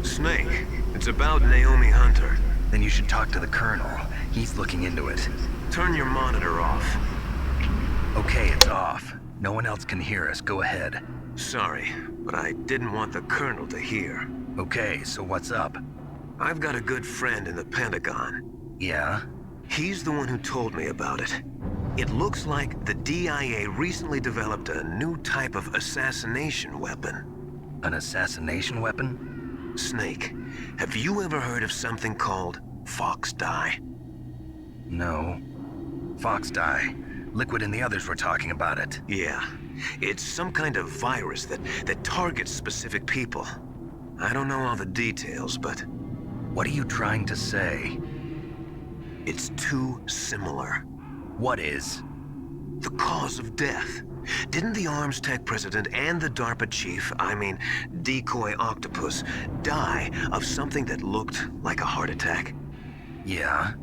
Speaker 4: Snake, it's about Naomi Hunter.
Speaker 3: Then you should talk to the Colonel. He's looking into it.
Speaker 4: Turn your monitor off.
Speaker 3: Okay, it's off. No one else can hear us. Go ahead.
Speaker 4: Sorry, but I didn't want the Colonel to hear.
Speaker 3: Okay, so what's up?
Speaker 4: I've got a good friend in the Pentagon.
Speaker 3: Yeah?
Speaker 4: He's the one who told me about it. It looks like the DIA recently developed a new type of assassination weapon.
Speaker 3: An assassination weapon?
Speaker 4: Snake, have you ever heard of something called Fox Dye?
Speaker 3: No. Fox dye. Liquid and the others were talking about it.
Speaker 4: Yeah. It's some kind of virus that targets specific people. I don't know all the details, but...
Speaker 3: What are you trying to say?
Speaker 4: It's too similar.
Speaker 3: What is?
Speaker 4: The cause of death. Didn't the Arms Tech president and the DARPA chief, I mean, Decoy Octopus, die of something that looked like a heart attack?
Speaker 3: Yeah?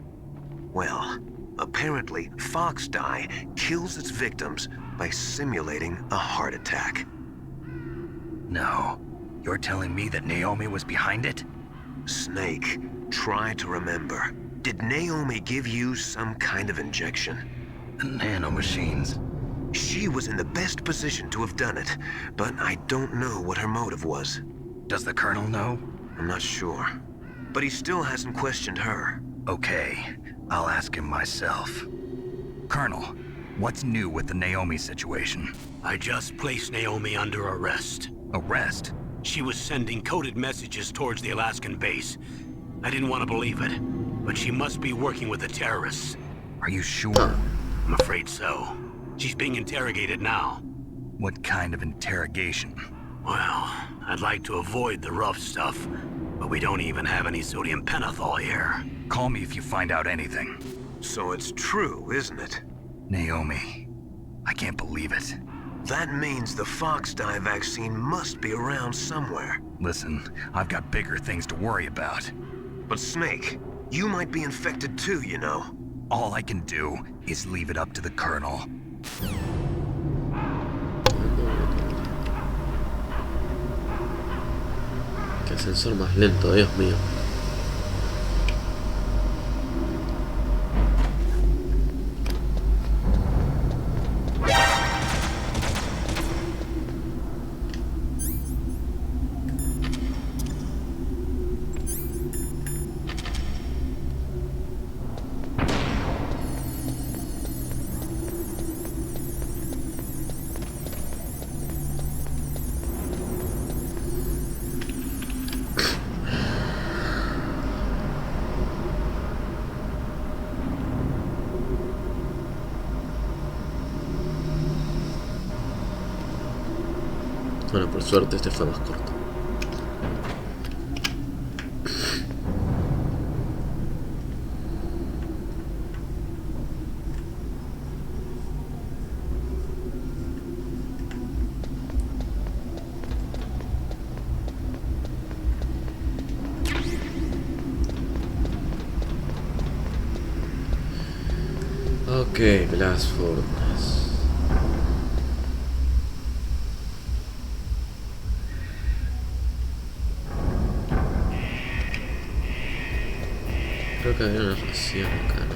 Speaker 4: Well, apparently, Fox Dye kills its victims by simulating a heart attack.
Speaker 3: No. You're telling me that Naomi was behind it?
Speaker 4: Snake, try to remember. Did Naomi give you some kind of injection?
Speaker 3: The nanomachines.
Speaker 4: She was in the best position to have done it, but I don't know what her motive was.
Speaker 3: Does the Colonel know?
Speaker 4: I'm not sure. But he still hasn't questioned her.
Speaker 3: Okay, I'll ask him myself. Colonel, what's new with the Naomi situation?
Speaker 5: I just placed Naomi under arrest.
Speaker 3: Arrest?
Speaker 5: She was sending coded messages towards the Alaskan base. I didn't want to believe it, but she must be working with the terrorists.
Speaker 3: Are you sure?
Speaker 5: I'm afraid so. She's being interrogated now.
Speaker 3: What kind of interrogation?
Speaker 5: Well, I'd like to avoid the rough stuff, but we don't even have any sodium pentothal here.
Speaker 3: Call me if you find out anything.
Speaker 4: So it's true, isn't it?
Speaker 3: Naomi. I can't believe it.
Speaker 4: That means the Fox Dye vaccine must be around somewhere.
Speaker 3: Listen, I've got bigger things to worry about.
Speaker 4: But Snake, you might be infected too, you know.
Speaker 3: All I can do is leave it up to the Colonel.
Speaker 1: Qué ascensor más lento, Dios mío. Bueno, por suerte este fue más corto. Ok, las formas. Creo que había una ración acá, ¿no?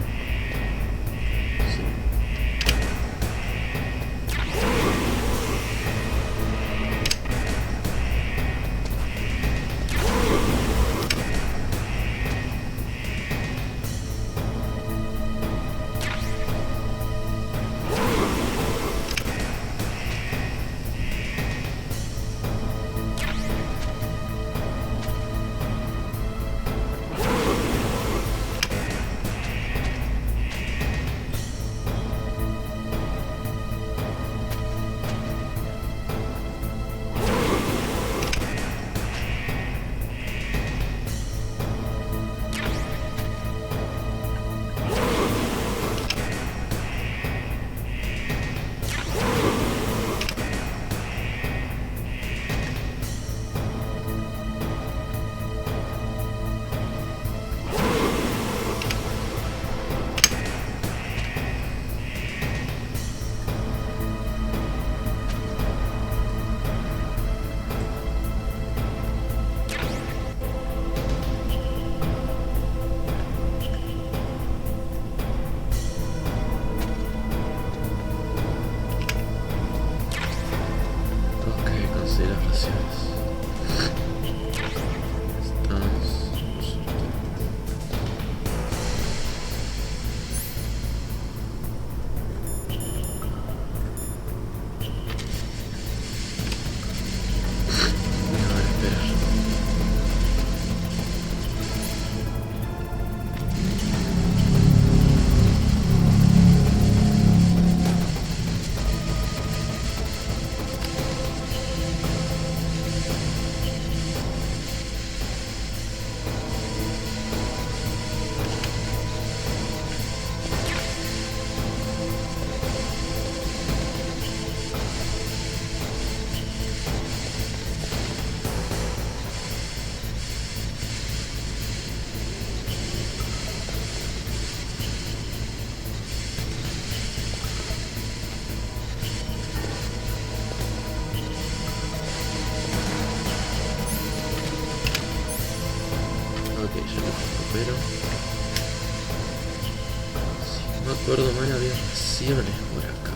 Speaker 1: pero si no me acuerdo mal había raciones por acá.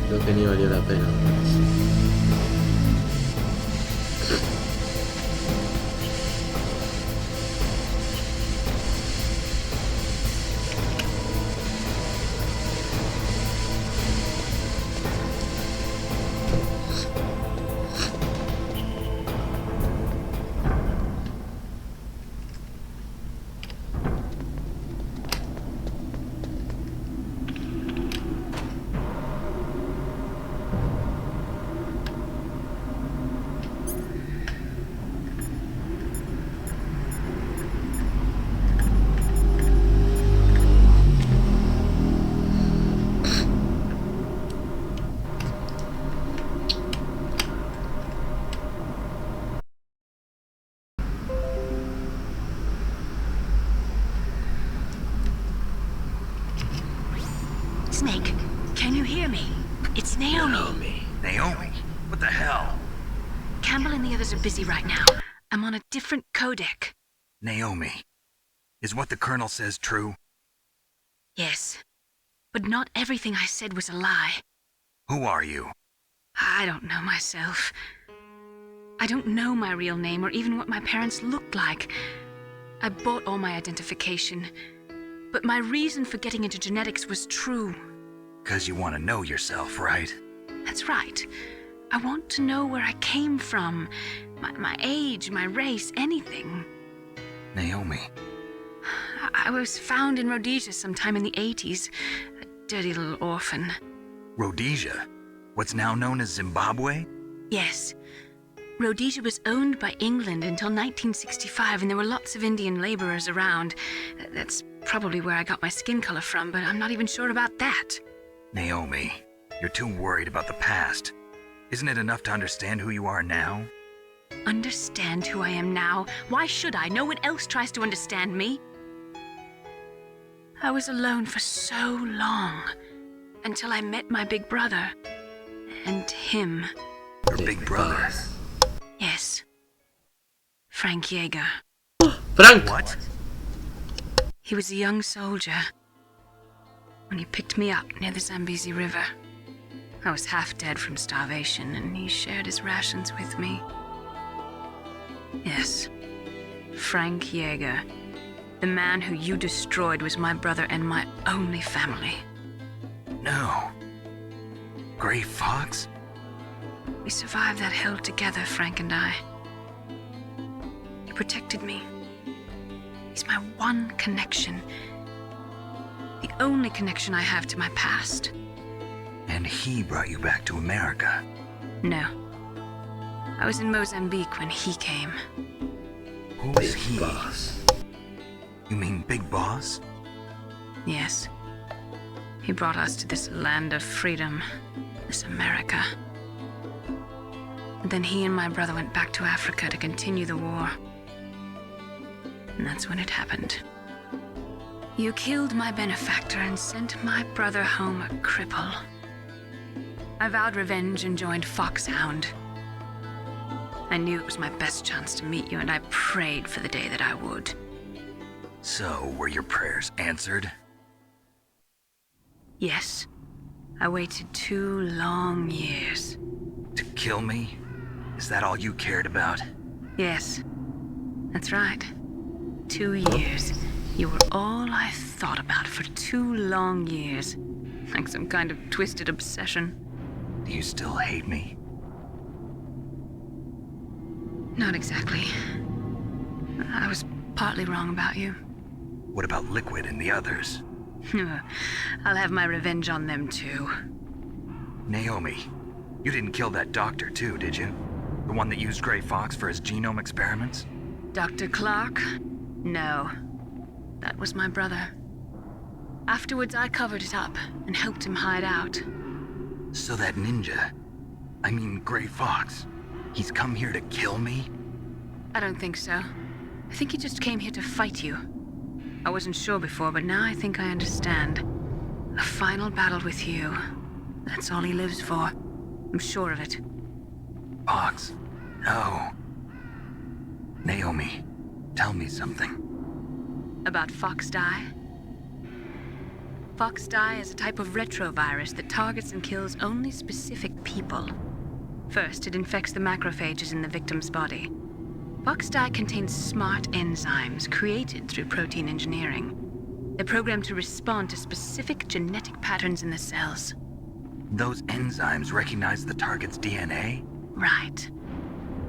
Speaker 1: Creo que ni valió la pena.
Speaker 11: Snake, can you hear me? It's Naomi.
Speaker 6: Naomi? What the hell?
Speaker 11: Campbell and the others are busy right now. I'm on a different codec.
Speaker 6: Naomi, is what the Colonel says true?
Speaker 11: Yes. But not everything I said was a lie.
Speaker 6: Who are you?
Speaker 11: I don't know myself. I don't know my real name or even what my parents looked like. I bought all my identification. But my reason for getting into genetics was true.
Speaker 6: 'Cause you want to know yourself, right?
Speaker 11: That's right. I want to know where I came from. My age, my race, anything.
Speaker 6: Naomi.
Speaker 11: I was found in Rhodesia sometime in the 80s. A dirty little orphan.
Speaker 6: Rhodesia? What's now known as Zimbabwe?
Speaker 11: Yes. Rhodesia was owned by England until 1965, and there were lots of Indian laborers around. That's probably where I got my skin color from, but I'm not even sure about that.
Speaker 6: Naomi, You're too worried about the past. Isn't it enough to understand who you are now?
Speaker 11: Understand who I am now? Why should I? No one else tries to understand me. I was alone for so long, until I met my big brother. And him.
Speaker 6: Your big brother?
Speaker 11: Yes. Frank Yeager.
Speaker 1: Frank!
Speaker 6: What?
Speaker 11: He was a young soldier when he picked me up near the Zambezi River. I was half dead from starvation, and he shared his rations with me. Yes, Frank Yeager. The man who you destroyed was my brother and my only family.
Speaker 6: No. Gray Fox?
Speaker 11: We survived that hell together, Frank and I. He protected me. He's my one connection. The only connection I have to my past.
Speaker 6: And he brought you back to America?
Speaker 11: No. I was in Mozambique when he came.
Speaker 6: Who's he? Boss. You mean Big Boss?
Speaker 11: Yes. He brought us to this land of freedom, this America. And then he and my brother went back to Africa to continue the war. And that's when it happened. You killed my benefactor and sent my brother home a cripple. I vowed revenge and joined Foxhound. I knew it was my best chance to meet you, and I prayed for the day that I would.
Speaker 6: So, were your prayers answered?
Speaker 11: Yes. I waited 2 long years.
Speaker 6: To kill me? Is that all you cared about?
Speaker 11: Yes. That's right. 2 years. You were all I thought about for 2 long years. Like some kind of twisted obsession.
Speaker 6: Do you still hate me?
Speaker 11: Not exactly. I was partly wrong about you.
Speaker 6: What about Liquid and the others?
Speaker 11: I'll have my revenge on them too.
Speaker 6: Naomi, you didn't kill that doctor too, did you? The one that used Gray Fox for his genome experiments?
Speaker 11: Dr. Clark? No. That was my brother. Afterwards, I covered it up and helped him hide out.
Speaker 6: So that ninja, I mean Gray Fox, he's come here to kill me?
Speaker 11: I don't think so. I think he just came here to fight you. I wasn't sure before, but now I think I understand. A final battle with you. That's all he lives for. I'm sure of it.
Speaker 6: Fox, no. Naomi, tell me something.
Speaker 11: About Fox Die? Fox Die is a type of retrovirus that targets and kills only specific people. First, it infects the macrophages in the victim's body. Fox Die contains smart enzymes created through protein engineering. They're programmed to respond to specific genetic patterns in the cells.
Speaker 6: Those enzymes recognize the target's DNA?
Speaker 11: Right.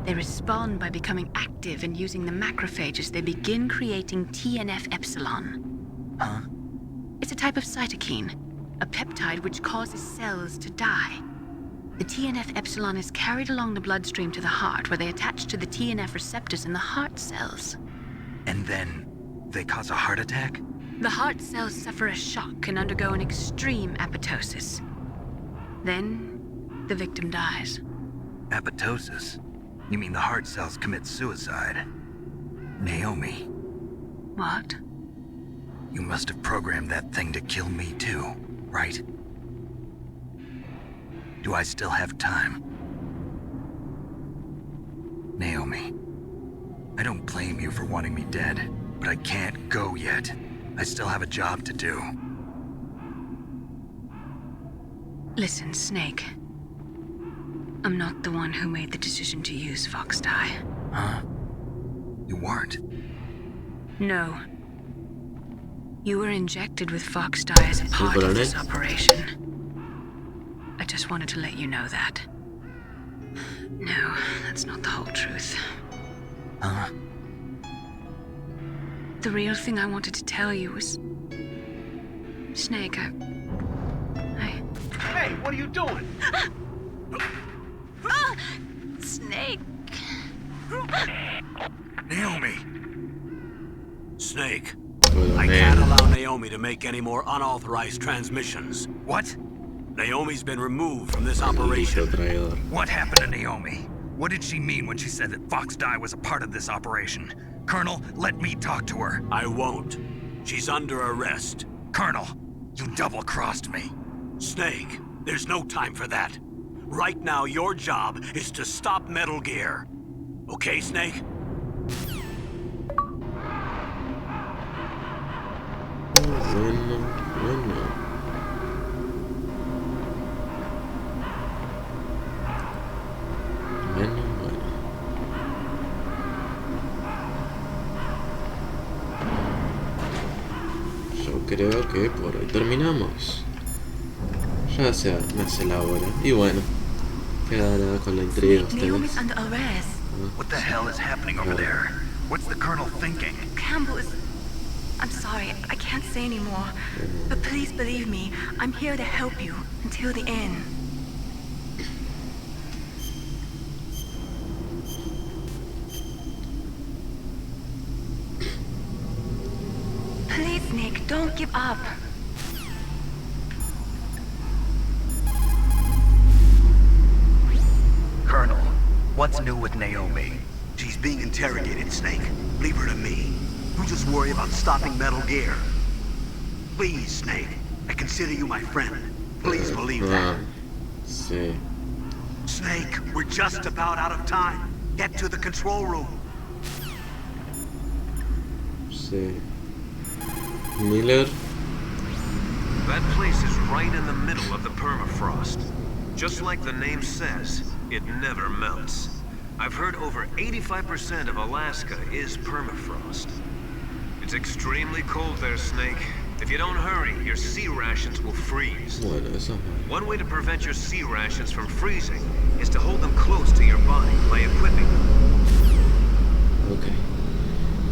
Speaker 11: They respond by becoming active and using the macrophages. They begin creating TNF-epsilon.
Speaker 6: Huh?
Speaker 11: It's a type of cytokine, a peptide which causes cells to die. The TNF-epsilon is carried along the bloodstream to the heart, where they attach to the TNF receptors in the heart cells.
Speaker 6: And then they cause a heart attack?
Speaker 11: The heart cells suffer a shock and undergo an extreme apoptosis. Then, the victim dies.
Speaker 6: Apoptosis? You mean the heart cells commit suicide? Naomi.
Speaker 11: What?
Speaker 6: You must have programmed that thing to kill me too, right? Do I still have time? Naomi, I don't blame you for wanting me dead, but I can't go yet. I still have a job to do.
Speaker 11: Listen, Snake. I'm not the one who made the decision to use Fox Die.
Speaker 6: Huh? You weren't?
Speaker 11: No. You were injected with Fox Die as a part of this operation. I just wanted to let you know that. No, that's not the whole truth.
Speaker 6: Huh?
Speaker 11: The real thing I wanted to tell you was... Snake,
Speaker 5: Hey, what are you doing?
Speaker 11: Snake!
Speaker 6: Naomi!
Speaker 5: Snake, I can't allow Naomi to make any more unauthorized transmissions.
Speaker 6: What?
Speaker 5: Naomi's been removed from this
Speaker 1: Maldito
Speaker 5: operation.
Speaker 1: traidor.
Speaker 6: What happened to Naomi? What did she mean when she said that Fox Die was a part of this operation? Colonel, let me talk to her.
Speaker 5: I won't. She's under arrest.
Speaker 6: Colonel, you double-crossed me.
Speaker 5: Snake, there's no time for that. Right now, your job is to stop Metal Gear. Okay, Snake?
Speaker 1: Bueno, bueno. Bueno, bueno. Yo creo que por hoy terminamos. Ya me hace la hora. Y bueno, queda nada con la intriga
Speaker 7: Naomi's
Speaker 1: ustedes.
Speaker 7: under arrest.
Speaker 6: What the hell is happening over there? What's the Colonel thinking?
Speaker 7: Campbell is... I'm sorry, I can't say anymore. But please believe me, I'm here to help you until the end. Please, Nick, don't give up.
Speaker 6: Colonel, what's new with Naomi?
Speaker 3: She's being interrogated, Snake. Leave her to me. You just worry about stopping Metal Gear. Please, Snake. I consider you my friend. Please believe that.
Speaker 1: Sí.
Speaker 3: Snake, we're just about out of time. Get to the control room.
Speaker 1: Sí. Miller.
Speaker 4: That place is right in the middle of the permafrost. Just like the name says, it never melts. I've heard over 85% of Alaska is permafrost. It's extremely cold there, Snake. If you don't hurry, your sea rations will freeze.
Speaker 1: Bueno, eso es malo.
Speaker 4: One way to prevent your sea rations from freezing is to hold them close to your body by equipping them.
Speaker 1: Ok.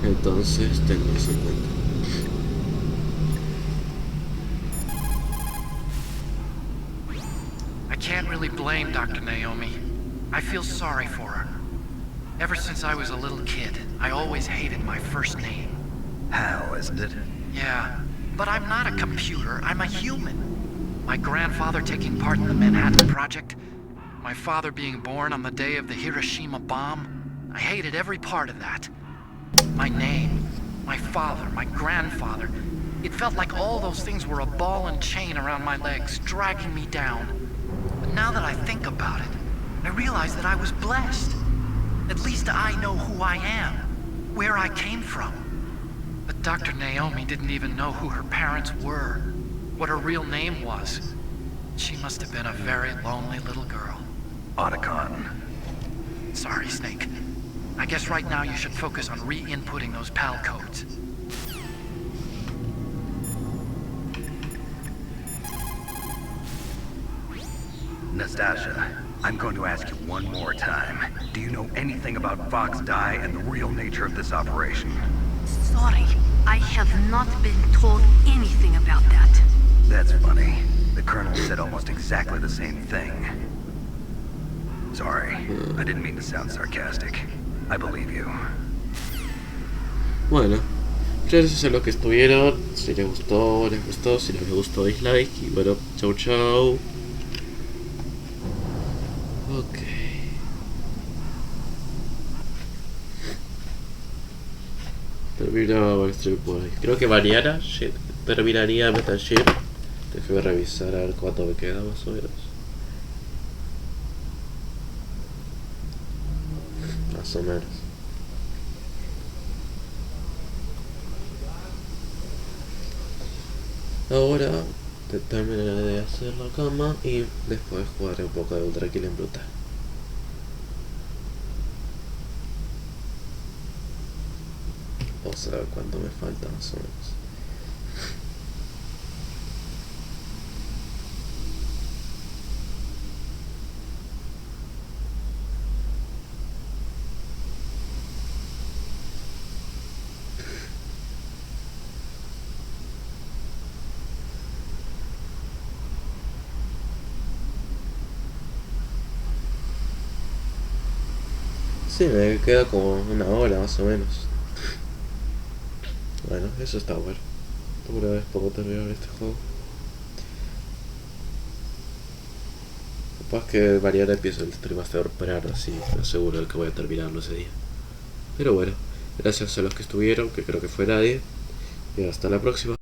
Speaker 1: Entonces, tengo eso en cuenta.
Speaker 6: I can't really blame Dr. Naomi. I feel sorry for her. Ever since I was a little kid, I always hated my first name.
Speaker 8: How, isn't it?
Speaker 6: Yeah, but I'm not a computer, I'm a human. My grandfather taking part in the Manhattan Project, my father being born on the day of the Hiroshima bomb. I hated every part of that. My name, my father, my grandfather. It felt like all those things were a ball and chain around my legs, dragging me down. But now that I think about it, I realize that I was blessed. At least I know who I am, where I came from. But Dr. Naomi didn't even know who her parents were, what her real name was. She must have been a very lonely little girl.
Speaker 8: Otacon.
Speaker 6: Sorry, Snake. I guess right now you should focus on re-inputting those PAL codes.
Speaker 12: Nastasia, I'm going to ask you one more time. Do you know anything about Fox Die and the real nature of this operation?
Speaker 7: Sorry, I have not been told anything about that.
Speaker 12: That's funny. The Colonel said almost exactly the same thing. Sorry, I didn't mean to sound sarcastic. I believe you.
Speaker 1: Bueno, gracias a los que estuvieron. Si les gustó, si no les gustó, dislike. Y bueno, chau chau. Ok. Terminaba Backstreet Boys. Creo que variara. Terminaría Metal Gear. Déjame revisar a ver cuánto me queda más o menos. Más o menos. Ahora terminaré de hacer la cama y después jugaré un poco de Ultra Kill en brutal. Vamos a ver cuánto me falta más o menos. Sí, me queda como una hora más o menos. Bueno, eso está bueno. Una vez puedo terminar este juego. Capaz que mañana empiezo el stream hasta temprano, así estoy seguro de que voy a terminarlo ese día. Pero bueno, gracias a los que estuvieron, que creo que fue nadie, y hasta la próxima.